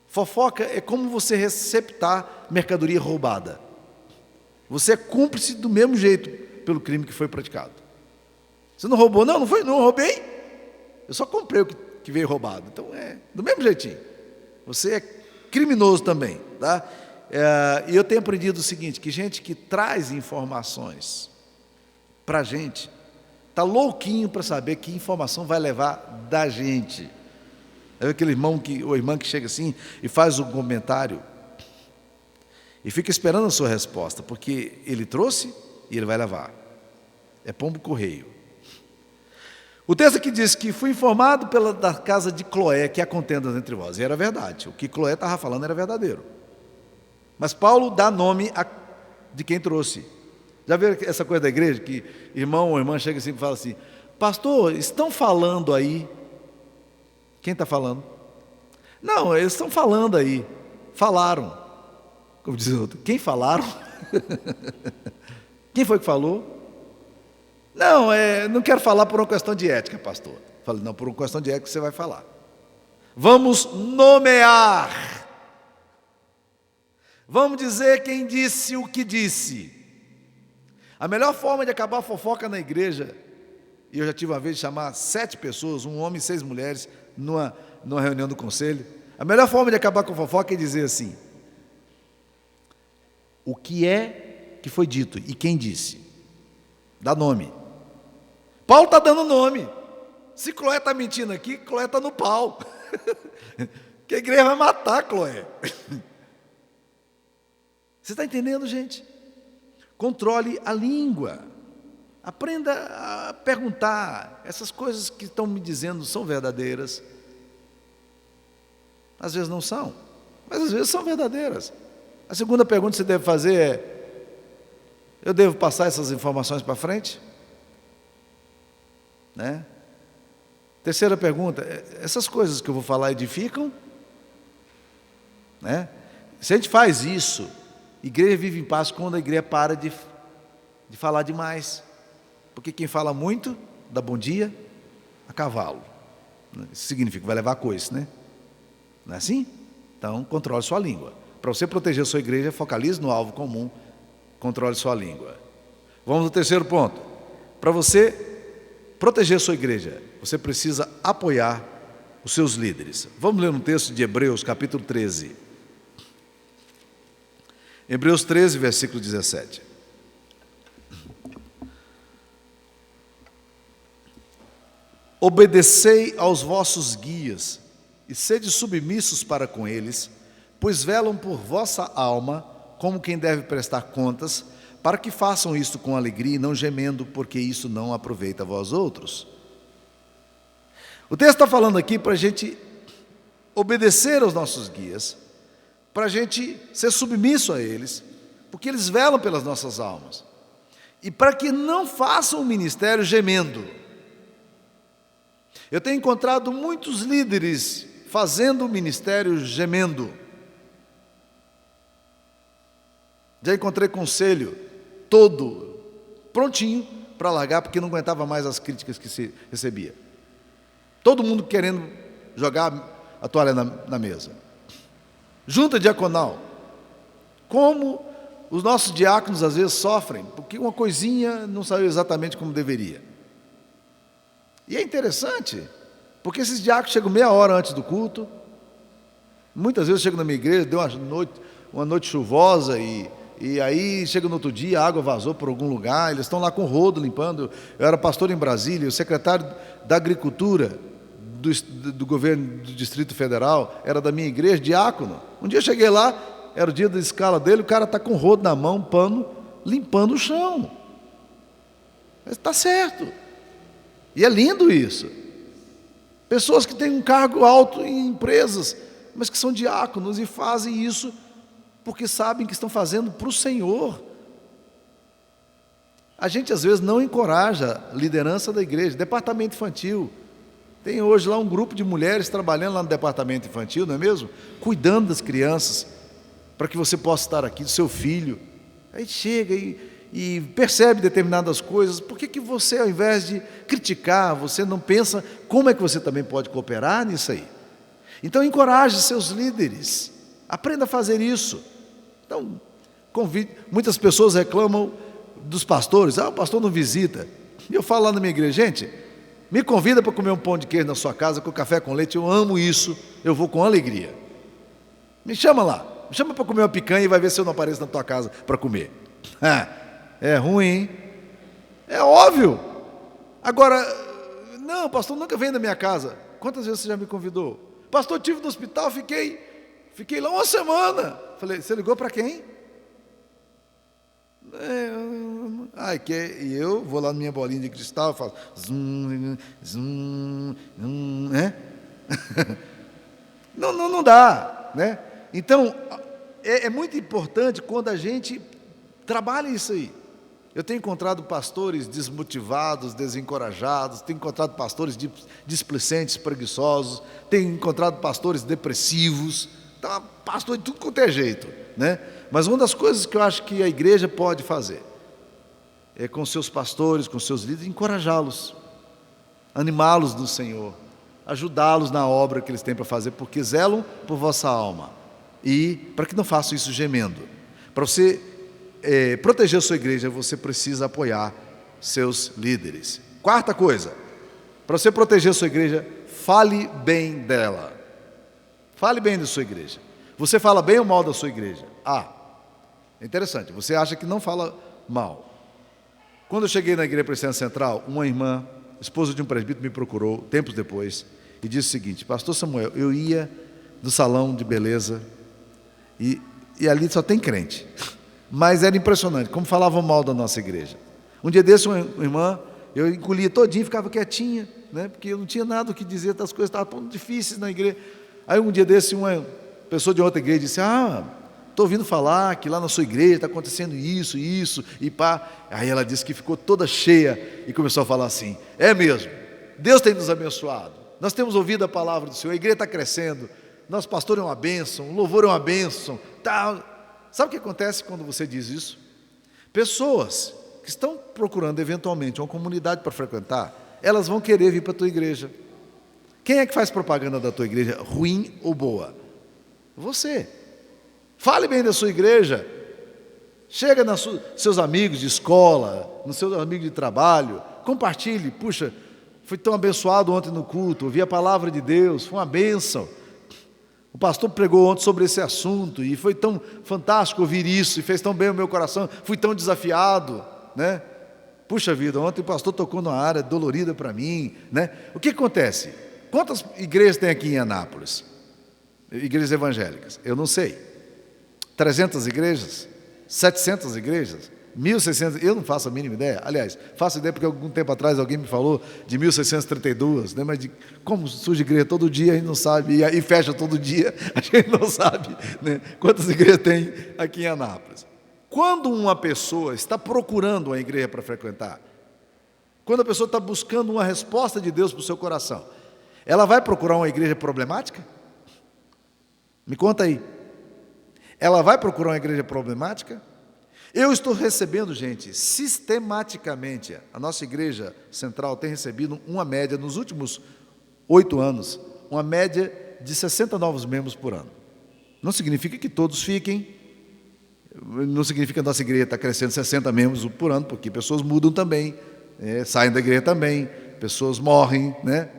Fofoca é como você receptar mercadoria roubada. Você é cúmplice do mesmo jeito pelo crime que foi praticado. Você não roubou? Não, não foi, não roubei. Eu só comprei o que veio roubado. Então do mesmo jeitinho. Você é criminoso também, tá? E eu tenho aprendido o seguinte, que gente que traz informações para a gente, está louquinho para saber que informação vai levar da gente. É aquele irmão ou irmã que chega assim e faz um comentário e fica esperando a sua resposta, porque ele trouxe e ele vai levar. É pombo correio. O texto aqui diz que fui informado da casa de Cloé que há contendas entre vós. E era verdade. O que Cloé estava falando era verdadeiro. Mas Paulo dá nome de quem trouxe. Já viram essa coisa da igreja? Que irmão ou irmã chega assim e fala assim: pastor, estão falando aí. Quem está falando? Não, eles estão falando aí. Falaram. Como diz o outro. Quem falaram? Quem foi que falou? Não, não quero falar por uma questão de ética, pastor. Falei, não, por uma questão de ética você vai falar. Vamos nomear. Vamos dizer quem disse o que disse. A melhor forma de acabar a fofoca na igreja, e eu já tive uma vez de chamar 7 pessoas, um homem e 6 mulheres, numa reunião do conselho. A melhor forma de acabar com a fofoca é dizer assim: o que é que foi dito e quem disse? Dá nome. Paulo está dando nome. Se Cloé está mentindo aqui, Cloé está no pau. Que a igreja vai matar Cloé. Você está entendendo, gente? Controle a língua. Aprenda a perguntar. Essas coisas que estão me dizendo são verdadeiras? Às vezes não são, mas às vezes são verdadeiras. A segunda pergunta que você deve fazer é: eu devo passar essas informações para frente? Né? Terceira pergunta: essas coisas que eu vou falar edificam? Né? Se a gente faz isso, a igreja vive em paz quando a igreja para de falar demais. Porque quem fala muito dá bom dia a cavalo. Isso significa que vai levar coice, né? Não é assim? Então, controle sua língua. Para você proteger a sua igreja, focalize no alvo comum, controle sua língua. Vamos ao terceiro ponto. Para você proteger a sua igreja, você precisa apoiar os seus líderes. Vamos ler um texto de Hebreus, capítulo 13. Hebreus 13, versículo 17. Obedecei aos vossos guias e sede submissos para com eles, pois velam por vossa alma, como quem deve prestar contas, para que façam isto com alegria e não gemendo, porque isso não aproveita a vós outros. O texto está falando aqui para a gente obedecer aos nossos guias, para a gente ser submisso a eles, porque eles velam pelas nossas almas, e para que não façam o ministério gemendo. Eu tenho encontrado muitos líderes fazendo o ministério gemendo. Já encontrei conselho todo prontinho para largar, porque não aguentava mais as críticas que se recebia. Todo mundo querendo jogar a toalha na mesa. Junta diaconal. Como os nossos diáconos às vezes sofrem, porque uma coisinha não saiu exatamente como deveria. E é interessante, porque esses diáconos chegam meia hora antes do culto. Muitas vezes eu chego na minha igreja, deu uma noite chuvosa e aí chega no outro dia, a água vazou por algum lugar, eles estão lá com o rodo limpando. Eu era pastor em Brasília, o secretário da Agricultura do governo do Distrito Federal era da minha igreja, diácono. Um dia eu cheguei lá, era o dia da escala dele, o cara está com o rodo na mão, pano, limpando o chão. Está certo. E é lindo isso. Pessoas que têm um cargo alto em empresas, mas que são diáconos e fazem isso porque sabem que estão fazendo para o Senhor. A gente às vezes não encoraja a liderança da igreja, departamento infantil. Tem hoje lá um grupo de mulheres trabalhando lá no departamento infantil, não é mesmo? Cuidando das crianças, para que você possa estar aqui, do seu filho. Aí chega e percebe determinadas coisas. Por que você, ao invés de criticar, você não pensa como é que você também pode cooperar nisso aí? Então encoraje seus líderes, aprenda a fazer isso. Então, muitas pessoas reclamam dos pastores, o pastor não visita. E eu falo lá na minha igreja, gente, me convida para comer um pão de queijo na sua casa, com café com leite, eu amo isso, eu vou com alegria. Me chama lá, me chama para comer uma picanha e vai ver se eu não apareço na tua casa para comer. É ruim, hein? É óbvio. Agora, não, pastor, nunca vem na minha casa. Quantas vezes você já me convidou? Pastor, estive no hospital, fiquei lá uma semana. Falei, você ligou para quem? E eu vou lá na minha bolinha de cristal e faço zum, zum, né? Não dá, né? Então, é muito importante quando a gente trabalha isso aí. Eu tenho encontrado pastores desmotivados, desencorajados, tenho encontrado pastores displicentes, preguiçosos, tenho encontrado pastores depressivos, então, pastor de tudo quanto é jeito, né? Mas uma das coisas que eu acho que a igreja pode fazer é com seus pastores, com seus líderes, encorajá-los, animá-los no Senhor, ajudá-los na obra que eles têm para fazer, porque zelam por vossa alma, e para que não façam isso gemendo. Para você proteger a sua igreja, você precisa apoiar seus líderes. Quarta coisa, para você proteger a sua igreja, fale bem dela. Fale bem da sua igreja. Você fala bem ou mal da sua igreja? É interessante, você acha que não fala mal. Quando eu cheguei na igreja presbiteriana central, uma irmã, esposa de um presbítero, me procurou, tempos depois, e disse o seguinte: pastor Samuel, eu ia do salão de beleza, e ali só tem crente, mas era impressionante como falavam mal da nossa igreja. Um dia desse, uma irmã, eu engolia todinho, ficava quietinha, né, porque eu não tinha nada o que dizer, as coisas estavam tão difíceis na igreja. Aí um dia desse, uma pessoa de outra igreja disse: estou ouvindo falar que lá na sua igreja está acontecendo isso, e pá. Aí ela disse que ficou toda cheia e começou a falar assim: é mesmo, Deus tem nos abençoado, nós temos ouvido a palavra do Senhor, a igreja está crescendo, nosso pastor é uma bênção, o louvor é uma bênção, tá. Sabe o que acontece quando você diz isso? Pessoas que estão procurando eventualmente uma comunidade para frequentar, elas vão querer vir para a tua igreja. Quem é que faz propaganda da tua igreja, ruim ou boa? Você. Fale bem da sua igreja. Chega nos seus amigos de escola, nos seus amigos de trabalho, compartilhe. Puxa, fui tão abençoado ontem no culto, ouvi a palavra de Deus, foi uma bênção. O pastor pregou ontem sobre esse assunto e foi tão fantástico ouvir isso, e fez tão bem o meu coração, fui tão desafiado, né? Puxa vida, ontem o pastor tocou numa área dolorida para mim, né? O que acontece? Quantas igrejas tem aqui em Anápolis? Igrejas evangélicas? Eu não sei. 300 igrejas? 700 igrejas? 1.600? Eu não faço a mínima ideia. Aliás, faço ideia porque algum tempo atrás alguém me falou de 1.632, né? Mas como surge igreja todo dia, a gente não sabe, e fecha todo dia, a gente não sabe, né? Quantas igrejas tem aqui em Anápolis. Quando uma pessoa está procurando uma igreja para frequentar, quando a pessoa está buscando uma resposta de Deus para o seu coração, ela vai procurar uma igreja problemática? Me conta aí. Ela vai procurar uma igreja problemática? Eu estou recebendo, gente, sistematicamente, a nossa igreja central tem recebido uma média, nos últimos 8 anos, uma média de 60 novos membros por ano. Não significa que todos fiquem, não significa que a nossa igreja está crescendo 60 membros por ano, porque pessoas mudam também, saem da igreja também, pessoas morrem, né?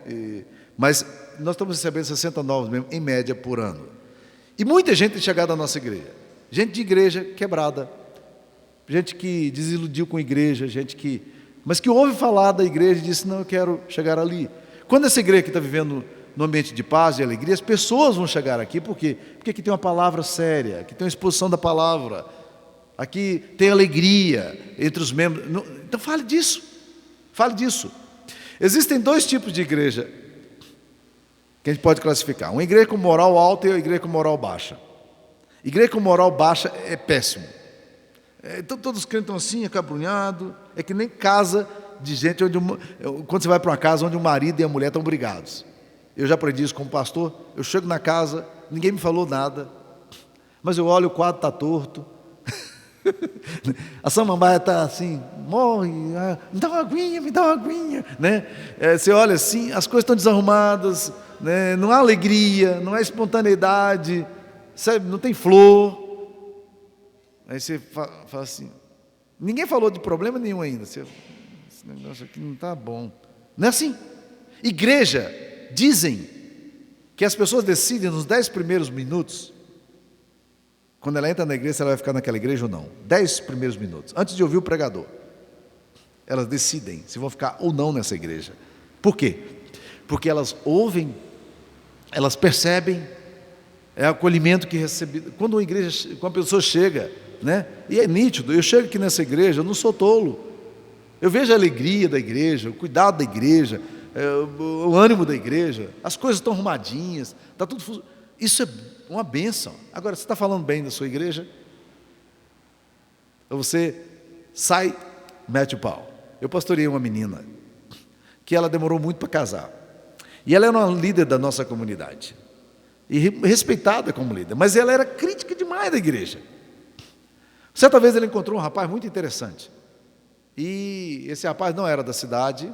Mas nós estamos recebendo 60 novos membros, em média, por ano. E muita gente tem chegado à nossa igreja. Gente de igreja quebrada, gente que desiludiu com a igreja, mas que ouve falar da igreja e disse: não, eu quero chegar ali. Quando essa igreja aqui está vivendo no ambiente de paz e alegria, as pessoas vão chegar aqui, por quê? Porque aqui tem uma palavra séria, aqui tem uma exposição da palavra, aqui tem alegria entre os membros. Então fale disso. Existem 2 tipos de igreja que a gente pode classificar: uma igreja com moral alta e uma igreja com moral baixa. Igreja com moral baixa é péssimo. Então todos os crentes estão assim, acabrunhados. É que nem casa de gente onde... Quando você vai para uma casa onde o marido e a mulher estão brigados. Eu já aprendi isso como pastor. Eu chego na casa, ninguém me falou nada, mas eu olho, o quadro está torto. A samambaia está assim, morre, me dá uma aguinha, me dá uma aguinha, né? Você olha assim, as coisas estão desarrumadas, né? Não há alegria, não há espontaneidade, sabe? Não tem flor. Aí você fala assim, ninguém falou de problema nenhum ainda. Esse negócio aqui não está bom. Não é assim. Igreja, dizem que as pessoas decidem nos 10 primeiros minutos. Quando ela entra na igreja, se ela vai ficar naquela igreja ou não. 10 primeiros minutos, antes de ouvir o pregador. Elas decidem se vão ficar ou não nessa igreja. Por quê? Porque elas ouvem, elas percebem, é o acolhimento que recebe. Quando uma pessoa chega, né? E é nítido, eu chego aqui nessa igreja, eu não sou tolo. Eu vejo a alegria da igreja, o cuidado da igreja, o ânimo da igreja, as coisas estão arrumadinhas, está tudo. Isso é uma bênção. Agora, você está falando bem da sua igreja? Ou você sai, mete o pau? Eu pastoreei uma menina que ela demorou muito para casar. E ela era uma líder da nossa comunidade. E respeitada como líder. Mas ela era crítica demais da igreja. Certa vez ela encontrou um rapaz muito interessante. E esse rapaz não era da cidade.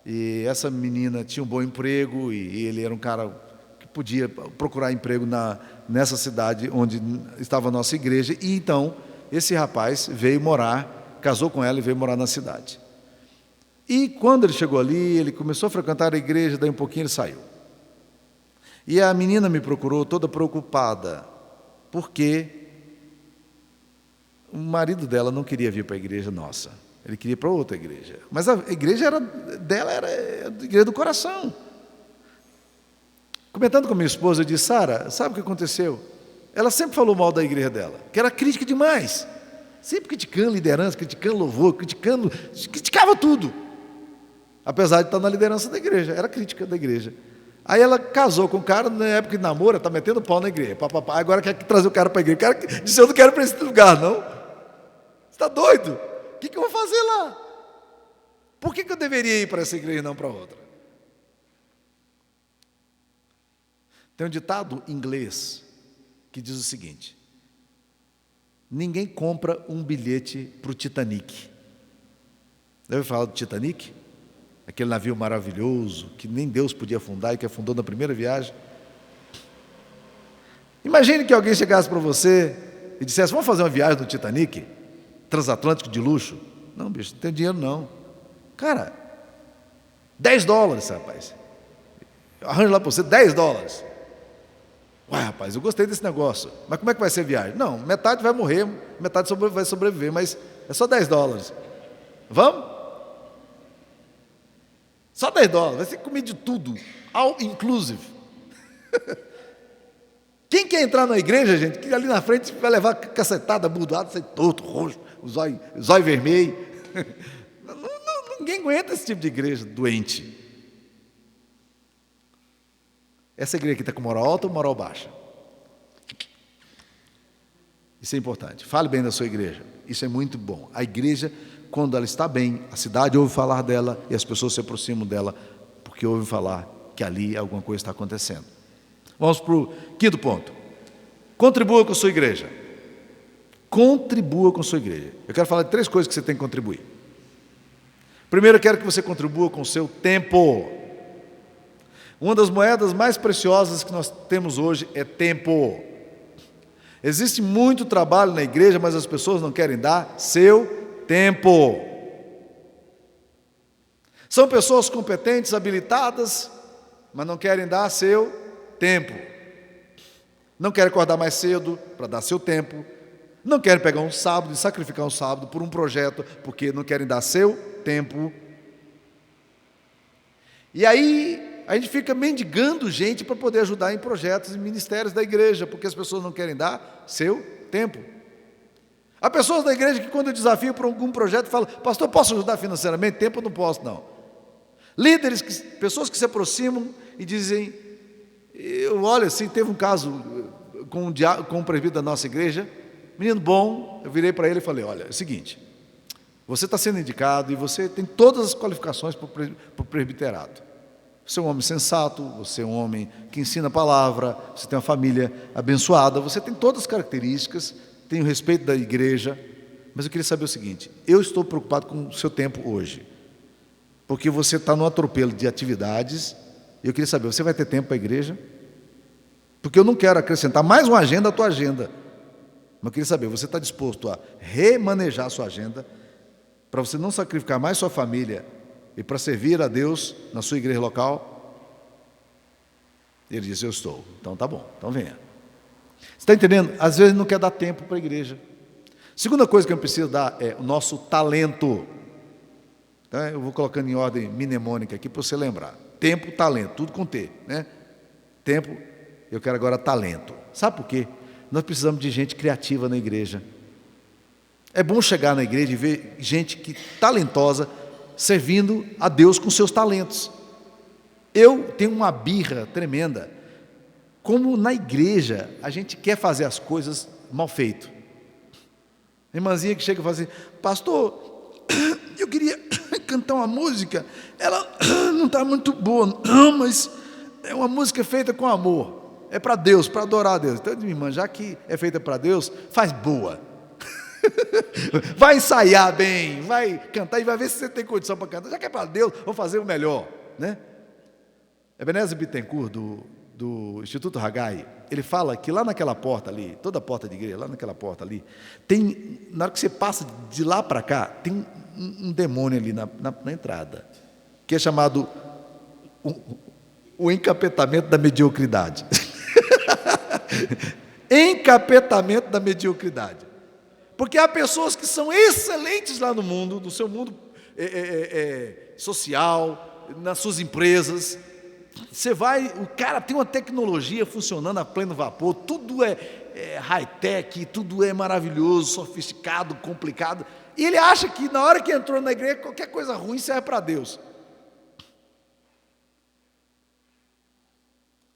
E essa menina tinha um bom emprego. E ele era um cara que podia procurar emprego nessa cidade onde estava a nossa igreja. E então, esse rapaz veio morar, casou com ela e veio morar na cidade. E quando ele chegou ali, ele começou a frequentar a igreja, daí um pouquinho ele saiu. E a menina me procurou toda preocupada, porque o marido dela não queria vir para a igreja nossa, ele queria ir para outra igreja. Mas a igreja dela era a igreja do coração. Comentando com minha esposa, eu disse, Sara, sabe o que aconteceu? Ela sempre falou mal da igreja dela, que era crítica demais. Sempre criticando liderança, criticando louvor, criticava tudo. Apesar de estar na liderança da igreja, era crítica da igreja. Aí ela casou com o cara, na época de namoro, está metendo pau na igreja. Agora quer trazer o cara para a igreja. O cara disse, eu não quero para esse lugar, não. Você está doido? O que eu vou fazer lá? Por que eu deveria ir para essa igreja e não para outra? Tem um ditado inglês que diz o seguinte: ninguém compra um bilhete para o Titanic. Deve falar do Titanic? Aquele navio maravilhoso, que nem Deus podia afundar e que afundou na primeira viagem. Imagine que alguém chegasse para você e dissesse, vamos fazer uma viagem no Titanic? Transatlântico de luxo? Não, bicho, não tem dinheiro não. Cara, $10, rapaz. Eu arranjo lá para você $10. Uai, rapaz, eu gostei desse negócio. Mas como é que vai ser a viagem? Não, metade vai morrer, metade vai sobreviver, mas é só $10. Vamos? Só $10, vai ser comer de tudo, all inclusive. Quem quer entrar na igreja, gente, que ali na frente vai levar cacetada, mudado, sai torto, roxo, o zóio vermelho. Ninguém aguenta esse tipo de igreja doente. Essa igreja aqui está com moral alta ou moral baixa? Isso é importante. Fale bem da sua igreja. Isso é muito bom. A igreja, quando ela está bem, a cidade ouve falar dela e as pessoas se aproximam dela porque ouvem falar que ali alguma coisa está acontecendo. Vamos para o quinto ponto. Contribua com a sua igreja. Contribua com a sua igreja. Eu quero falar de 3 coisas que você tem que contribuir. Primeiro, eu quero que você contribua com o seu tempo. Uma das moedas mais preciosas que nós temos hoje é tempo. Existe muito trabalho na igreja, mas as pessoas não querem dar seu tempo. São pessoas competentes, habilitadas, mas não querem dar seu tempo. Não querem acordar mais cedo para dar seu tempo. Não querem pegar um sábado e sacrificar um sábado por um projeto, porque não querem dar seu tempo. E aí a gente fica mendigando gente para poder ajudar em projetos e ministérios da igreja, porque as pessoas não querem dar seu tempo. Há pessoas da igreja que, quando eu desafio para algum projeto, falam, pastor, posso ajudar financeiramente? Tempo eu não posso, não. Líderes, pessoas que se aproximam e dizem, eu olho assim, teve um caso com um presbítero da nossa igreja, Menino bom, eu virei para ele e falei, olha, é o seguinte, você está sendo indicado e você tem todas as qualificações para o presbiterato. Você é um homem sensato, você é um homem que ensina a palavra, você tem uma família abençoada, você tem todas as características, tem o respeito da igreja, mas eu queria saber o seguinte, eu estou preocupado com o seu tempo hoje, porque você está no atropelo de atividades, e eu queria saber, você vai ter tempo para a igreja? Porque eu não quero acrescentar mais uma agenda à tua agenda, mas eu queria saber, você está disposto a remanejar a sua agenda, para você não sacrificar mais sua família, e para servir a Deus na sua igreja local? Ele disse, eu estou. Então tá bom, então venha. Você está entendendo? Às vezes não quer dar tempo para a igreja. Segunda coisa que eu preciso dar é o nosso talento. Então, eu vou colocando em ordem mnemônica aqui para você lembrar. Tempo, talento, tudo com T, né? Tempo, eu quero agora talento. Sabe por quê? Nós precisamos de gente criativa na igreja. É bom chegar na igreja e ver gente talentosa servindo a Deus com seus talentos. Eu tenho uma birra tremenda, como na igreja a gente quer fazer as coisas mal feito. Irmãzinha que chega e fala assim, pastor, eu queria cantar uma música, ela não está muito boa, não, mas é uma música feita com amor, é para Deus, para adorar a Deus. Então, minha irmã, já que é feita para Deus, faz boa. Vai ensaiar bem, vai cantar e vai ver se você tem condição para cantar. Já que é para Deus, vou fazer o melhor, né? Ebenezer Bittencourt, do Instituto Haggai, ele fala que lá naquela porta ali, toda a porta de igreja, lá naquela porta ali, tem, na hora que você passa de lá para cá, tem um demônio ali na entrada, que é chamado o encapetamento da mediocridade. Encapetamento da mediocridade. Porque há pessoas que são excelentes lá no mundo, no seu mundo social, nas suas empresas. Você vai, o cara tem uma tecnologia funcionando a pleno vapor, tudo é high-tech, tudo é maravilhoso, sofisticado, complicado. E ele acha que na hora que entrou na igreja, qualquer coisa ruim serve para Deus.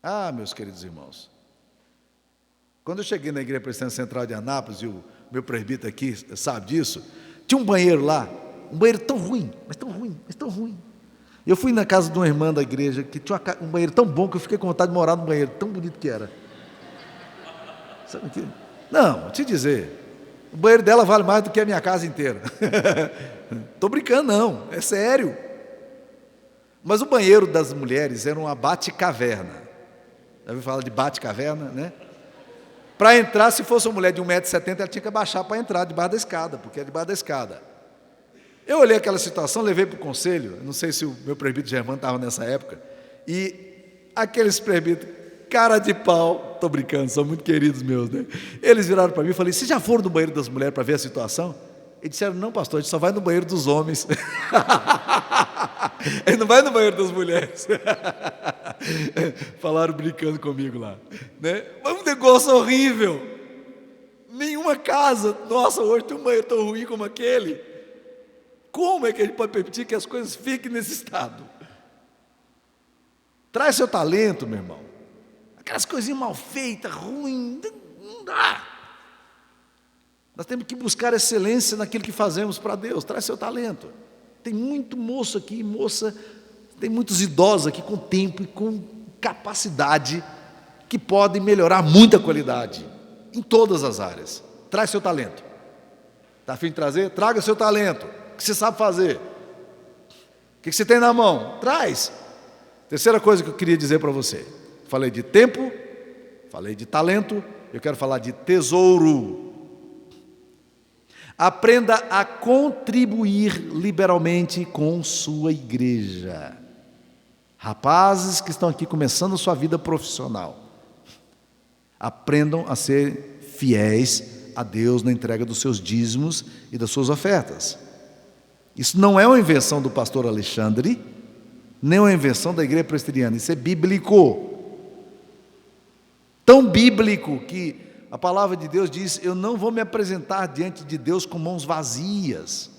Ah, meus queridos irmãos, quando eu cheguei na Igreja Presbiteriana Central de Anápolis, e o meu presbítero aqui sabe disso, tinha um banheiro lá, um banheiro tão ruim, mas tão ruim, mas tão ruim. Eu fui na casa de uma irmã da igreja, que tinha um banheiro tão bom, que eu fiquei com vontade de morar no banheiro, tão bonito que era. Sabe que? Não, vou te dizer, o banheiro dela vale mais do que a minha casa inteira. Estou brincando não, é sério. Mas o banheiro das mulheres era uma bate-caverna. Já ouviu falar de bate-caverna, né? Para entrar, se fosse uma mulher de 1,70 m, ela tinha que abaixar para entrar debaixo da escada, porque é debaixo da escada. Eu olhei aquela situação, levei para o conselho, não sei se o meu presbítero Germano estava nessa época, e aqueles presbíteros, cara de pau, estou brincando, são muito queridos meus, né? Eles viraram para mim e falaram, vocês já foram no banheiro das mulheres para ver a situação? Eles disseram, não pastor, a gente só vai no banheiro dos homens. Ele não vai no banheiro das mulheres. Falaram brincando comigo lá, né? Mas um negócio horrível. Nenhuma casa, nossa, hoje tem um banheiro tão ruim como aquele. Como é que a gente pode permitir que as coisas fiquem nesse estado? Traz seu talento, meu irmão. Aquelas coisinhas mal feitas, ruins, não dá. Nós temos que buscar excelência naquilo que fazemos para Deus. Traz seu talento. Tem muito moço aqui, moça, tem muitos idosos aqui com tempo e com capacidade que podem melhorar muita qualidade em todas as áreas. Traz seu talento. Está a fim de trazer? Traga seu talento. O que você sabe fazer? O que você tem na mão? Traz. Terceira coisa que eu queria dizer para você. Falei de tempo, falei de talento, eu quero falar de tesouro. Aprenda a contribuir liberalmente com sua igreja. Rapazes que estão aqui começando a sua vida profissional, aprendam a ser fiéis a Deus na entrega dos seus dízimos e das suas ofertas. Isso não é uma invenção do pastor Alexandre, nem uma invenção da igreja presbiteriana, isso é bíblico. Tão bíblico que a palavra de Deus diz, eu não vou me apresentar diante de Deus com mãos vazias.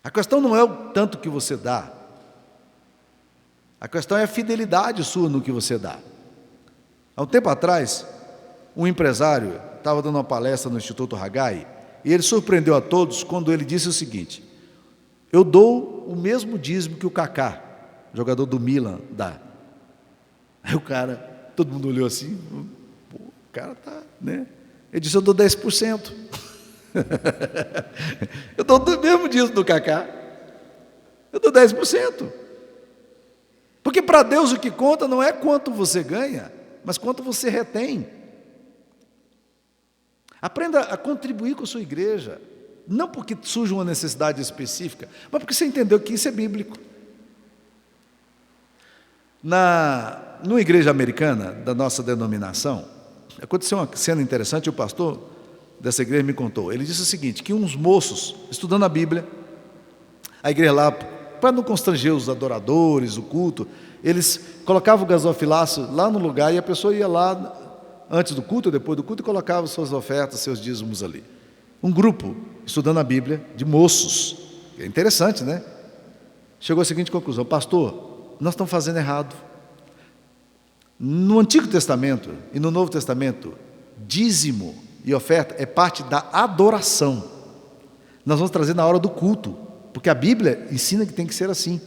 A questão não é o tanto que você dá, a questão é a fidelidade sua no que você dá. Há um tempo atrás, um empresário estava dando uma palestra no Instituto Haggai, e ele surpreendeu a todos quando ele disse o seguinte: eu dou o mesmo dízimo que o Kaká, jogador do Milan, dá. Aí o cara, todo mundo olhou assim, pô, o cara tá, né? Ele disse: eu dou 10%. Eu dou o mesmo dízimo do Kaká. Eu dou 10%. Porque para Deus o que conta não é quanto você ganha, mas quanto você retém. Aprenda a contribuir com a sua igreja, não porque surge uma necessidade específica, mas porque você entendeu que isso é bíblico. Numa igreja americana da nossa denominação, aconteceu uma cena interessante. O pastor dessa igreja me contou. Ele disse o seguinte, que uns moços, estudando a Bíblia, a igreja lá, para não constranger os adoradores, o culto, eles colocavam o gasofilaço lá no lugar e a pessoa ia lá antes do culto ou depois do culto e colocava suas ofertas, seus dízimos ali. Um grupo, estudando a Bíblia, de moços, é interessante, né? Chegou à seguinte conclusão: pastor, nós estamos fazendo errado. No Antigo Testamento e no Novo Testamento, dízimo e oferta é parte da adoração. Nós vamos trazer na hora do culto, porque a Bíblia ensina que tem que ser assim.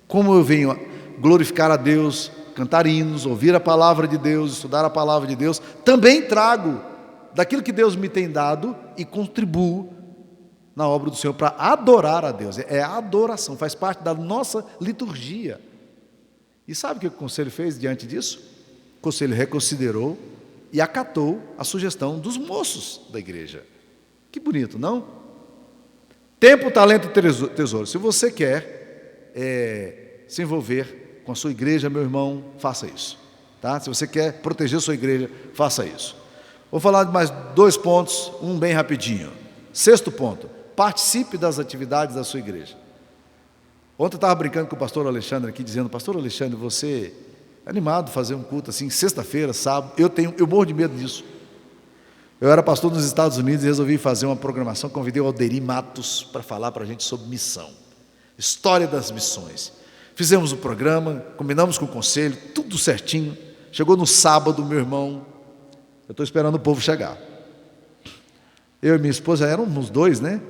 Como eu venho glorificar a Deus, cantar hinos, ouvir a palavra de Deus, estudar a palavra de Deus, também trago daquilo que Deus me tem dado e contribuo na obra do Senhor para adorar a Deus. É a adoração, faz parte da nossa liturgia. E sabe o que o conselho fez diante disso? O conselho reconsiderou e acatou a sugestão dos moços da igreja. Que bonito, não? Tempo, talento e tesouro. Se você quer se envolver com a sua igreja, meu irmão, faça isso. Tá? Se você quer proteger a sua igreja, faça isso. Vou falar de mais 2 pontos, um bem rapidinho. 6º ponto: participe das atividades da sua igreja. Ontem eu estava brincando com o pastor Alexandre aqui, dizendo: pastor Alexandre, você é animado a fazer um culto assim, sexta-feira, sábado? Eu morro de medo disso. Eu era pastor nos Estados Unidos e resolvi fazer uma programação, convidei o Alderi Matos para falar para a gente sobre missão, história das missões. Fizemos o programa, combinamos com o conselho, tudo certinho. Chegou no sábado, meu irmão, eu estou esperando o povo chegar. Eu e minha esposa éramos 2, né?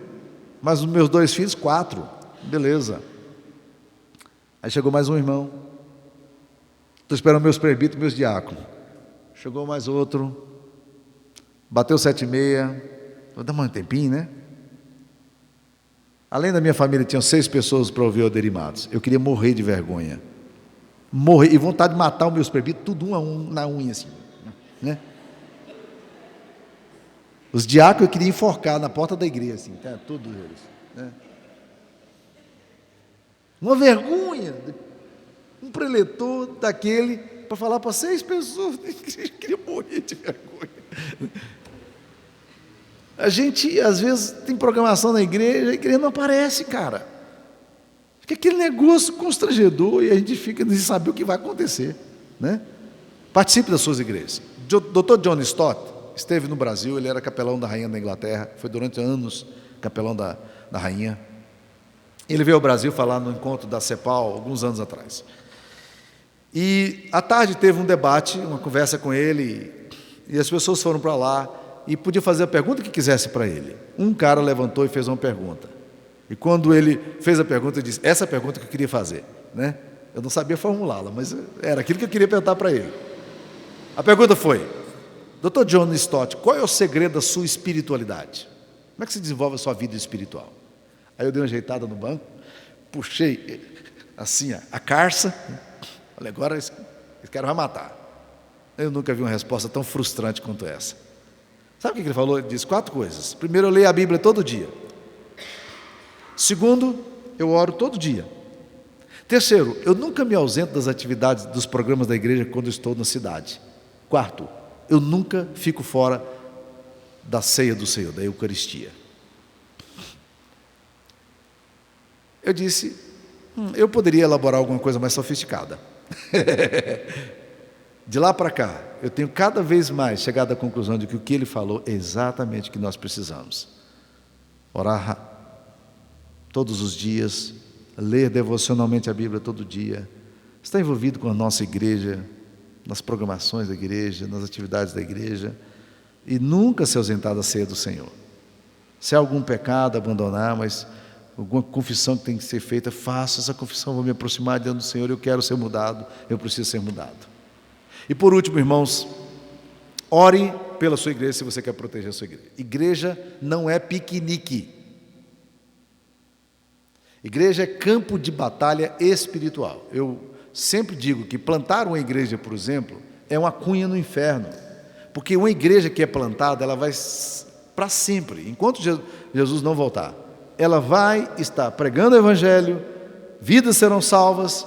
Mas os meus 2 filhos, 4. Beleza. Aí chegou mais um irmão. Estou esperando meus presbíteros, meus diáconos. Chegou mais outro. Bateu 7h30. Vou dar mais um tempinho, né? Além da minha família, tinham 6 pessoas para ouvir o Alderi Matos. Eu queria morrer de vergonha. Morrer. E vontade de matar os meus presbíteros, tudo um a um, na unha, assim. Né? Os diáconos eu queria enforcar na porta da igreja, assim, tá? Todos eles. Né? Uma vergonha. Um preletor daquele para falar para 6 pessoas. Eu queria morrer de vergonha. A gente, às vezes, tem programação na igreja, a igreja não aparece, cara. Fica aquele negócio constrangedor e a gente fica sem saber o que vai acontecer, né? Participe das suas igrejas. Dr. John Stott esteve no Brasil, ele era capelão da rainha da Inglaterra, foi durante anos capelão da rainha. Ele veio ao Brasil falar no encontro da CEPAL, alguns anos atrás. E à tarde teve um debate, uma conversa com ele, e as pessoas foram para lá e podiam fazer a pergunta que quisesse para ele. Um cara levantou e fez uma pergunta. E quando ele fez a pergunta, ele disse: essa é a pergunta que eu queria fazer, né? Eu não sabia formulá-la, mas era aquilo que eu queria perguntar para ele. A pergunta foi: Dr. John Stott, qual é o segredo da sua espiritualidade? Como é que se desenvolve a sua vida espiritual? Aí eu dei uma ajeitada no banco, puxei assim a carça, falei: agora esse cara vai matar. Eu nunca vi uma resposta tão frustrante quanto essa. Sabe o que ele falou? Ele disse 4 coisas. Primeiro, eu leio a Bíblia todo dia. Segundo, eu oro todo dia. Terceiro, eu nunca me ausento das atividades, dos programas da igreja quando estou na cidade. Quarto, eu nunca fico fora da ceia do Senhor, da Eucaristia. Eu disse: eu poderia elaborar alguma coisa mais sofisticada. De lá para cá, eu tenho cada vez mais chegado à conclusão de que o que ele falou é exatamente o que nós precisamos. Orar todos os dias, ler devocionalmente a Bíblia todo dia, estar envolvido com a nossa igreja, nas programações da igreja, nas atividades da igreja, e nunca se ausentar da ceia do Senhor. Se há algum pecado, abandonar, mas alguma confissão que tem que ser feita, faça essa confissão, vou me aproximar diante do Senhor, eu quero ser mudado, eu preciso ser mudado. E por último, irmãos, ore pela sua igreja se você quer proteger a sua igreja. Igreja não é piquenique. Igreja é campo de batalha espiritual. Eu sempre digo que plantar uma igreja, por exemplo, é uma cunha no inferno. Porque uma igreja que é plantada, ela vai para sempre, enquanto Jesus não voltar. Ela vai estar pregando o Evangelho, vidas serão salvas,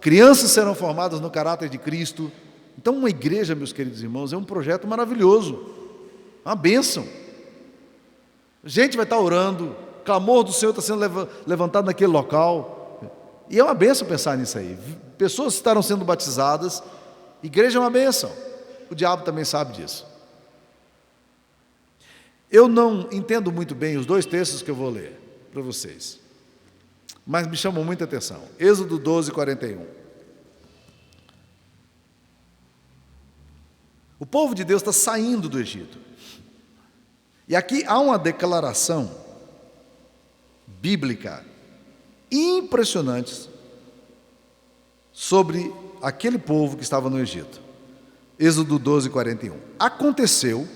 crianças serão formadas no caráter de Cristo. Então, uma igreja, meus queridos irmãos, é um projeto maravilhoso, uma bênção. Gente vai estar orando, o clamor do Senhor está sendo levantado naquele local, e é uma bênção pensar nisso aí. Pessoas estarão sendo batizadas, igreja é uma bênção, o diabo também sabe disso. Eu não entendo muito bem os dois textos que eu vou ler para vocês, mas me chamam muita atenção. Êxodo 12, 41. O povo de Deus está saindo do Egito. E aqui há uma declaração bíblica impressionante sobre aquele povo que estava no Egito. Êxodo 12, 41. Aconteceu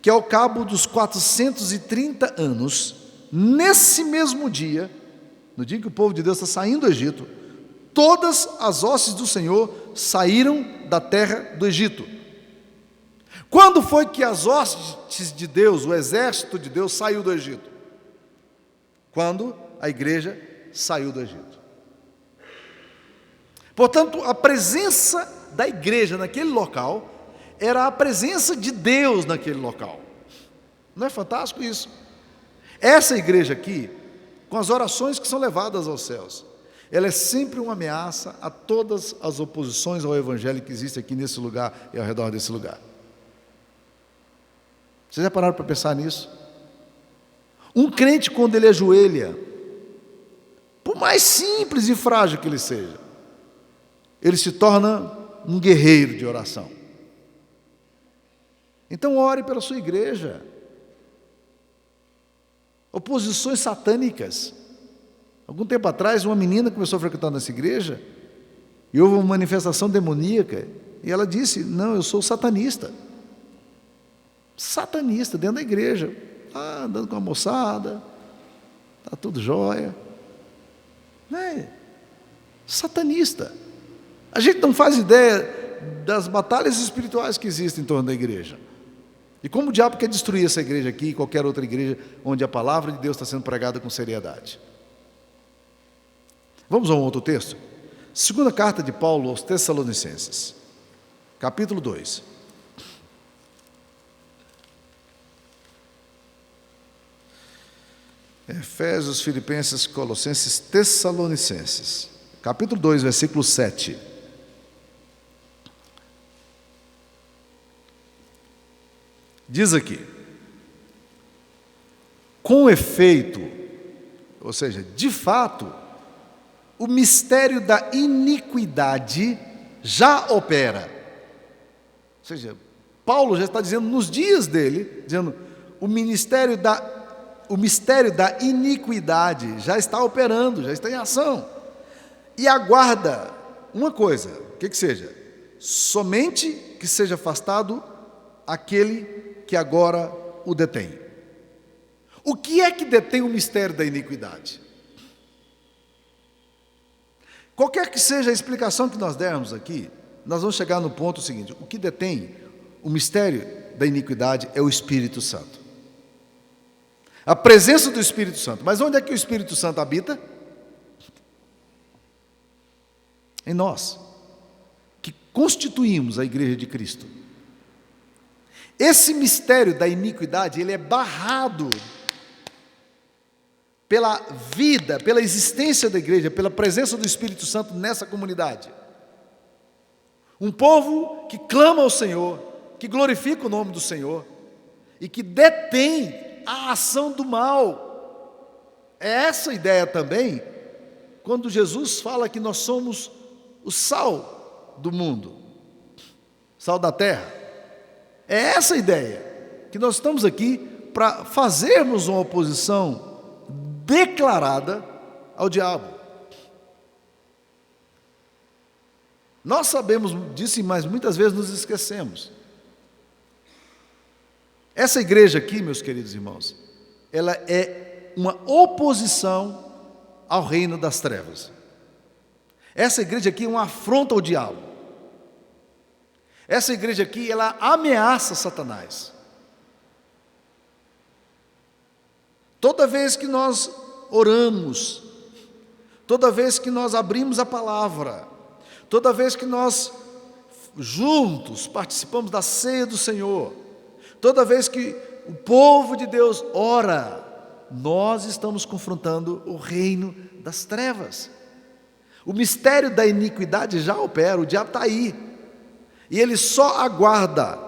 que ao cabo dos 430 anos, nesse mesmo dia, no dia que o povo de Deus está saindo do Egito, todas as hostes do Senhor saíram da terra do Egito. Quando foi que as hostes de Deus, o exército de Deus, saiu do Egito? Quando a igreja saiu do Egito. Portanto, a presença da igreja naquele local era a presença de Deus naquele local. Não é fantástico isso? Essa igreja aqui, com as orações que são levadas aos céus, ela é sempre uma ameaça a todas as oposições ao Evangelho que existe aqui nesse lugar e ao redor desse lugar. Vocês já pararam para pensar nisso? Um crente, quando ele ajoelha, por mais simples e frágil que ele seja, ele se torna um guerreiro de oração. Então ore pela sua igreja. Oposições satânicas. Algum tempo atrás, uma menina começou a frequentar nossa igreja e houve uma manifestação demoníaca e ela disse: não, eu sou satanista. Satanista dentro da igreja, andando com a moçada, está tudo jóia. Satanista. A gente não faz ideia das batalhas espirituais que existem em torno da igreja. E como o diabo quer destruir essa igreja aqui e qualquer outra igreja onde a palavra de Deus está sendo pregada com seriedade. Vamos a um outro texto? Segunda carta de Paulo aos Tessalonicenses, capítulo 2. Efésios, Filipenses, Colossenses, Tessalonicenses, capítulo 2, versículo 7. Diz aqui: com efeito, ou seja, de fato, o mistério da iniquidade já opera. Ou seja, Paulo já está dizendo nos dias dele, dizendo, o mistério da iniquidade já está operando, já está em ação. E aguarda uma coisa, o que seja? Somente que seja afastado aquele que agora o detém. O que é que detém o mistério da iniquidade? Qualquer que seja a explicação que nós dermos aqui, nós vamos chegar no ponto seguinte: o que detém o mistério da iniquidade é o Espírito Santo. A presença do Espírito Santo. Mas onde é que o Espírito Santo habita? Em nós, que constituímos a igreja de Cristo. Esse mistério da iniquidade, ele é barrado pela vida, pela existência da igreja, pela presença do Espírito Santo nessa comunidade. Um povo que clama ao Senhor, que glorifica o nome do Senhor e que detém a ação do mal. É essa a ideia também, quando Jesus fala que nós somos o sal do mundo, sal da terra. É essa a ideia. que nós estamos aqui para fazermos uma oposição declarada ao diabo. Nós sabemos disso, mas muitas vezes nos esquecemos. Essa igreja aqui, meus queridos irmãos, ela é uma oposição ao reino das trevas. Essa igreja aqui é uma afronta ao diabo. Essa igreja aqui, ela ameaça Satanás. Toda vez que nós oramos, toda vez que nós abrimos a palavra, toda vez que nós juntos participamos da ceia do Senhor, toda vez que o povo de Deus ora, nós estamos confrontando o reino das trevas. O mistério da iniquidade já opera, o diabo está aí, e ele só aguarda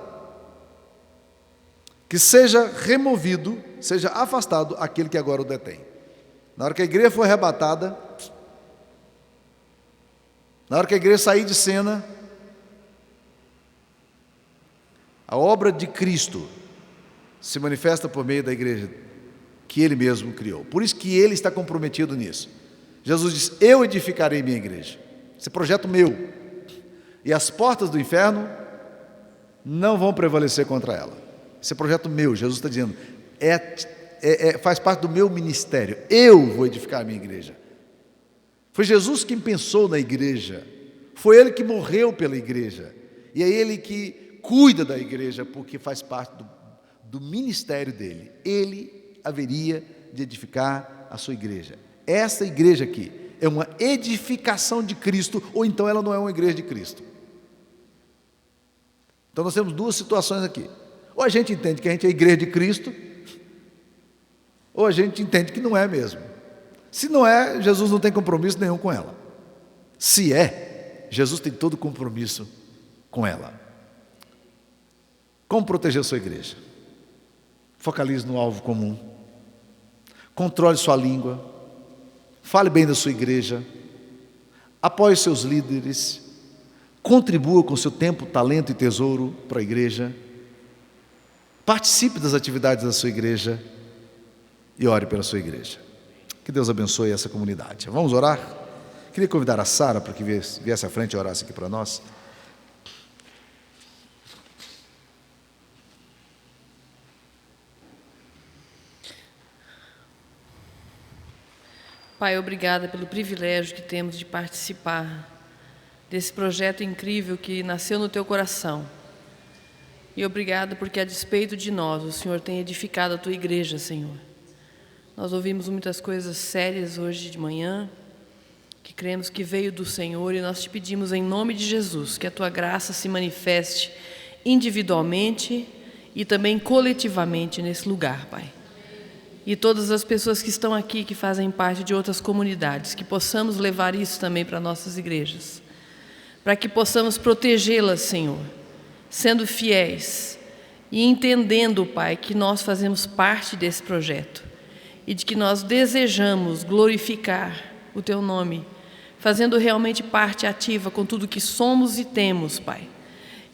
que seja removido, seja afastado aquele que agora o detém. Na hora que a igreja for arrebatada, na hora que a igreja sair de cena, a obra de Cristo se manifesta por meio da igreja que Ele mesmo criou. Por isso que Ele está comprometido nisso. Jesus diz: eu edificarei minha igreja. Esse projeto meu. E as portas do inferno não vão prevalecer contra ela. Esse é projeto meu. Jesus está dizendo, faz parte do meu ministério. Eu vou edificar a minha igreja. Foi Jesus quem pensou na igreja. Foi Ele que morreu pela igreja. E é Ele que cuida da igreja, porque faz parte do ministério dele. Ele haveria de edificar a sua igreja. Essa igreja aqui é uma edificação de Cristo, ou então ela não é uma igreja de Cristo. Então nós temos duas situações aqui. Ou a gente entende que a gente é a igreja de Cristo, ou a gente entende que não é mesmo. Se não é, Jesus não tem compromisso nenhum com ela. Se é, Jesus tem todo compromisso com ela. Como proteger a sua igreja? Focalize no alvo comum. Controle sua língua. Fale bem da sua igreja. Apoie seus líderes. Contribua com seu tempo, talento e tesouro para a igreja. Participe das atividades da sua igreja e ore pela sua igreja. Que Deus abençoe essa comunidade. Vamos orar? Queria convidar a Sara para que viesse à frente e orasse aqui para nós. Pai, obrigada pelo privilégio que temos de participar desse projeto incrível que nasceu no Teu coração. E obrigada porque, a despeito de nós, o Senhor tem edificado a Tua igreja, Senhor. Nós ouvimos muitas coisas sérias hoje de manhã, que cremos que veio do Senhor, e nós Te pedimos em nome de Jesus que a Tua graça se manifeste individualmente e também coletivamente nesse lugar, Pai. E todas as pessoas que estão aqui, que fazem parte de outras comunidades, que possamos levar isso também para nossas igrejas, para que possamos protegê-las, Senhor, sendo fiéis e entendendo, Pai, que nós fazemos parte desse projeto e de que nós desejamos glorificar o Teu nome, fazendo realmente parte ativa com tudo que somos e temos, Pai,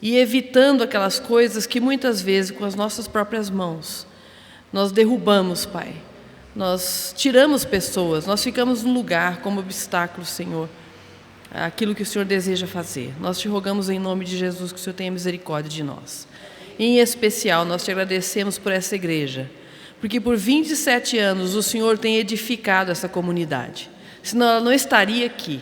e evitando aquelas coisas que muitas vezes com as nossas próprias mãos nós derrubamos, Pai. Nós tiramos pessoas, nós ficamos no lugar como obstáculo, Senhor, aquilo que o Senhor deseja fazer. Nós Te rogamos em nome de Jesus que o Senhor tenha misericórdia de nós. Em especial, nós Te agradecemos por essa igreja, porque por 27 anos o Senhor tem edificado essa comunidade, senão ela não estaria aqui.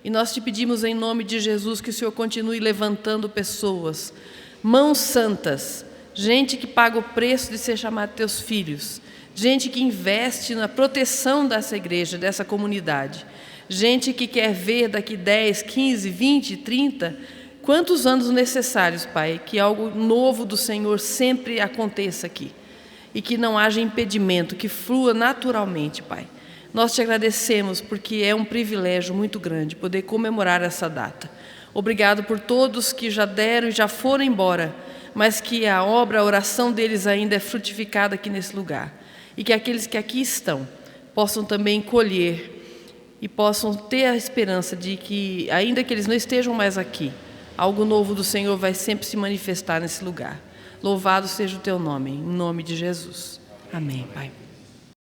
E nós Te pedimos em nome de Jesus que o Senhor continue levantando pessoas, mãos santas, gente que paga o preço de ser chamado Teus filhos, gente que investe na proteção dessa igreja, dessa comunidade, gente que quer ver daqui 10, 15, 20, 30, quantos anos necessários, Pai, que algo novo do Senhor sempre aconteça aqui e que não haja impedimento, que flua naturalmente, Pai. Nós Te agradecemos porque é um privilégio muito grande poder comemorar essa data. Obrigado por todos que já deram e já foram embora, mas que a obra, a oração deles ainda é frutificada aqui nesse lugar. E que aqueles que aqui estão possam também colher e possam ter a esperança de que, ainda que eles não estejam mais aqui, algo novo do Senhor vai sempre se manifestar nesse lugar. Louvado seja o teu nome, em nome de Jesus. Amém, Pai.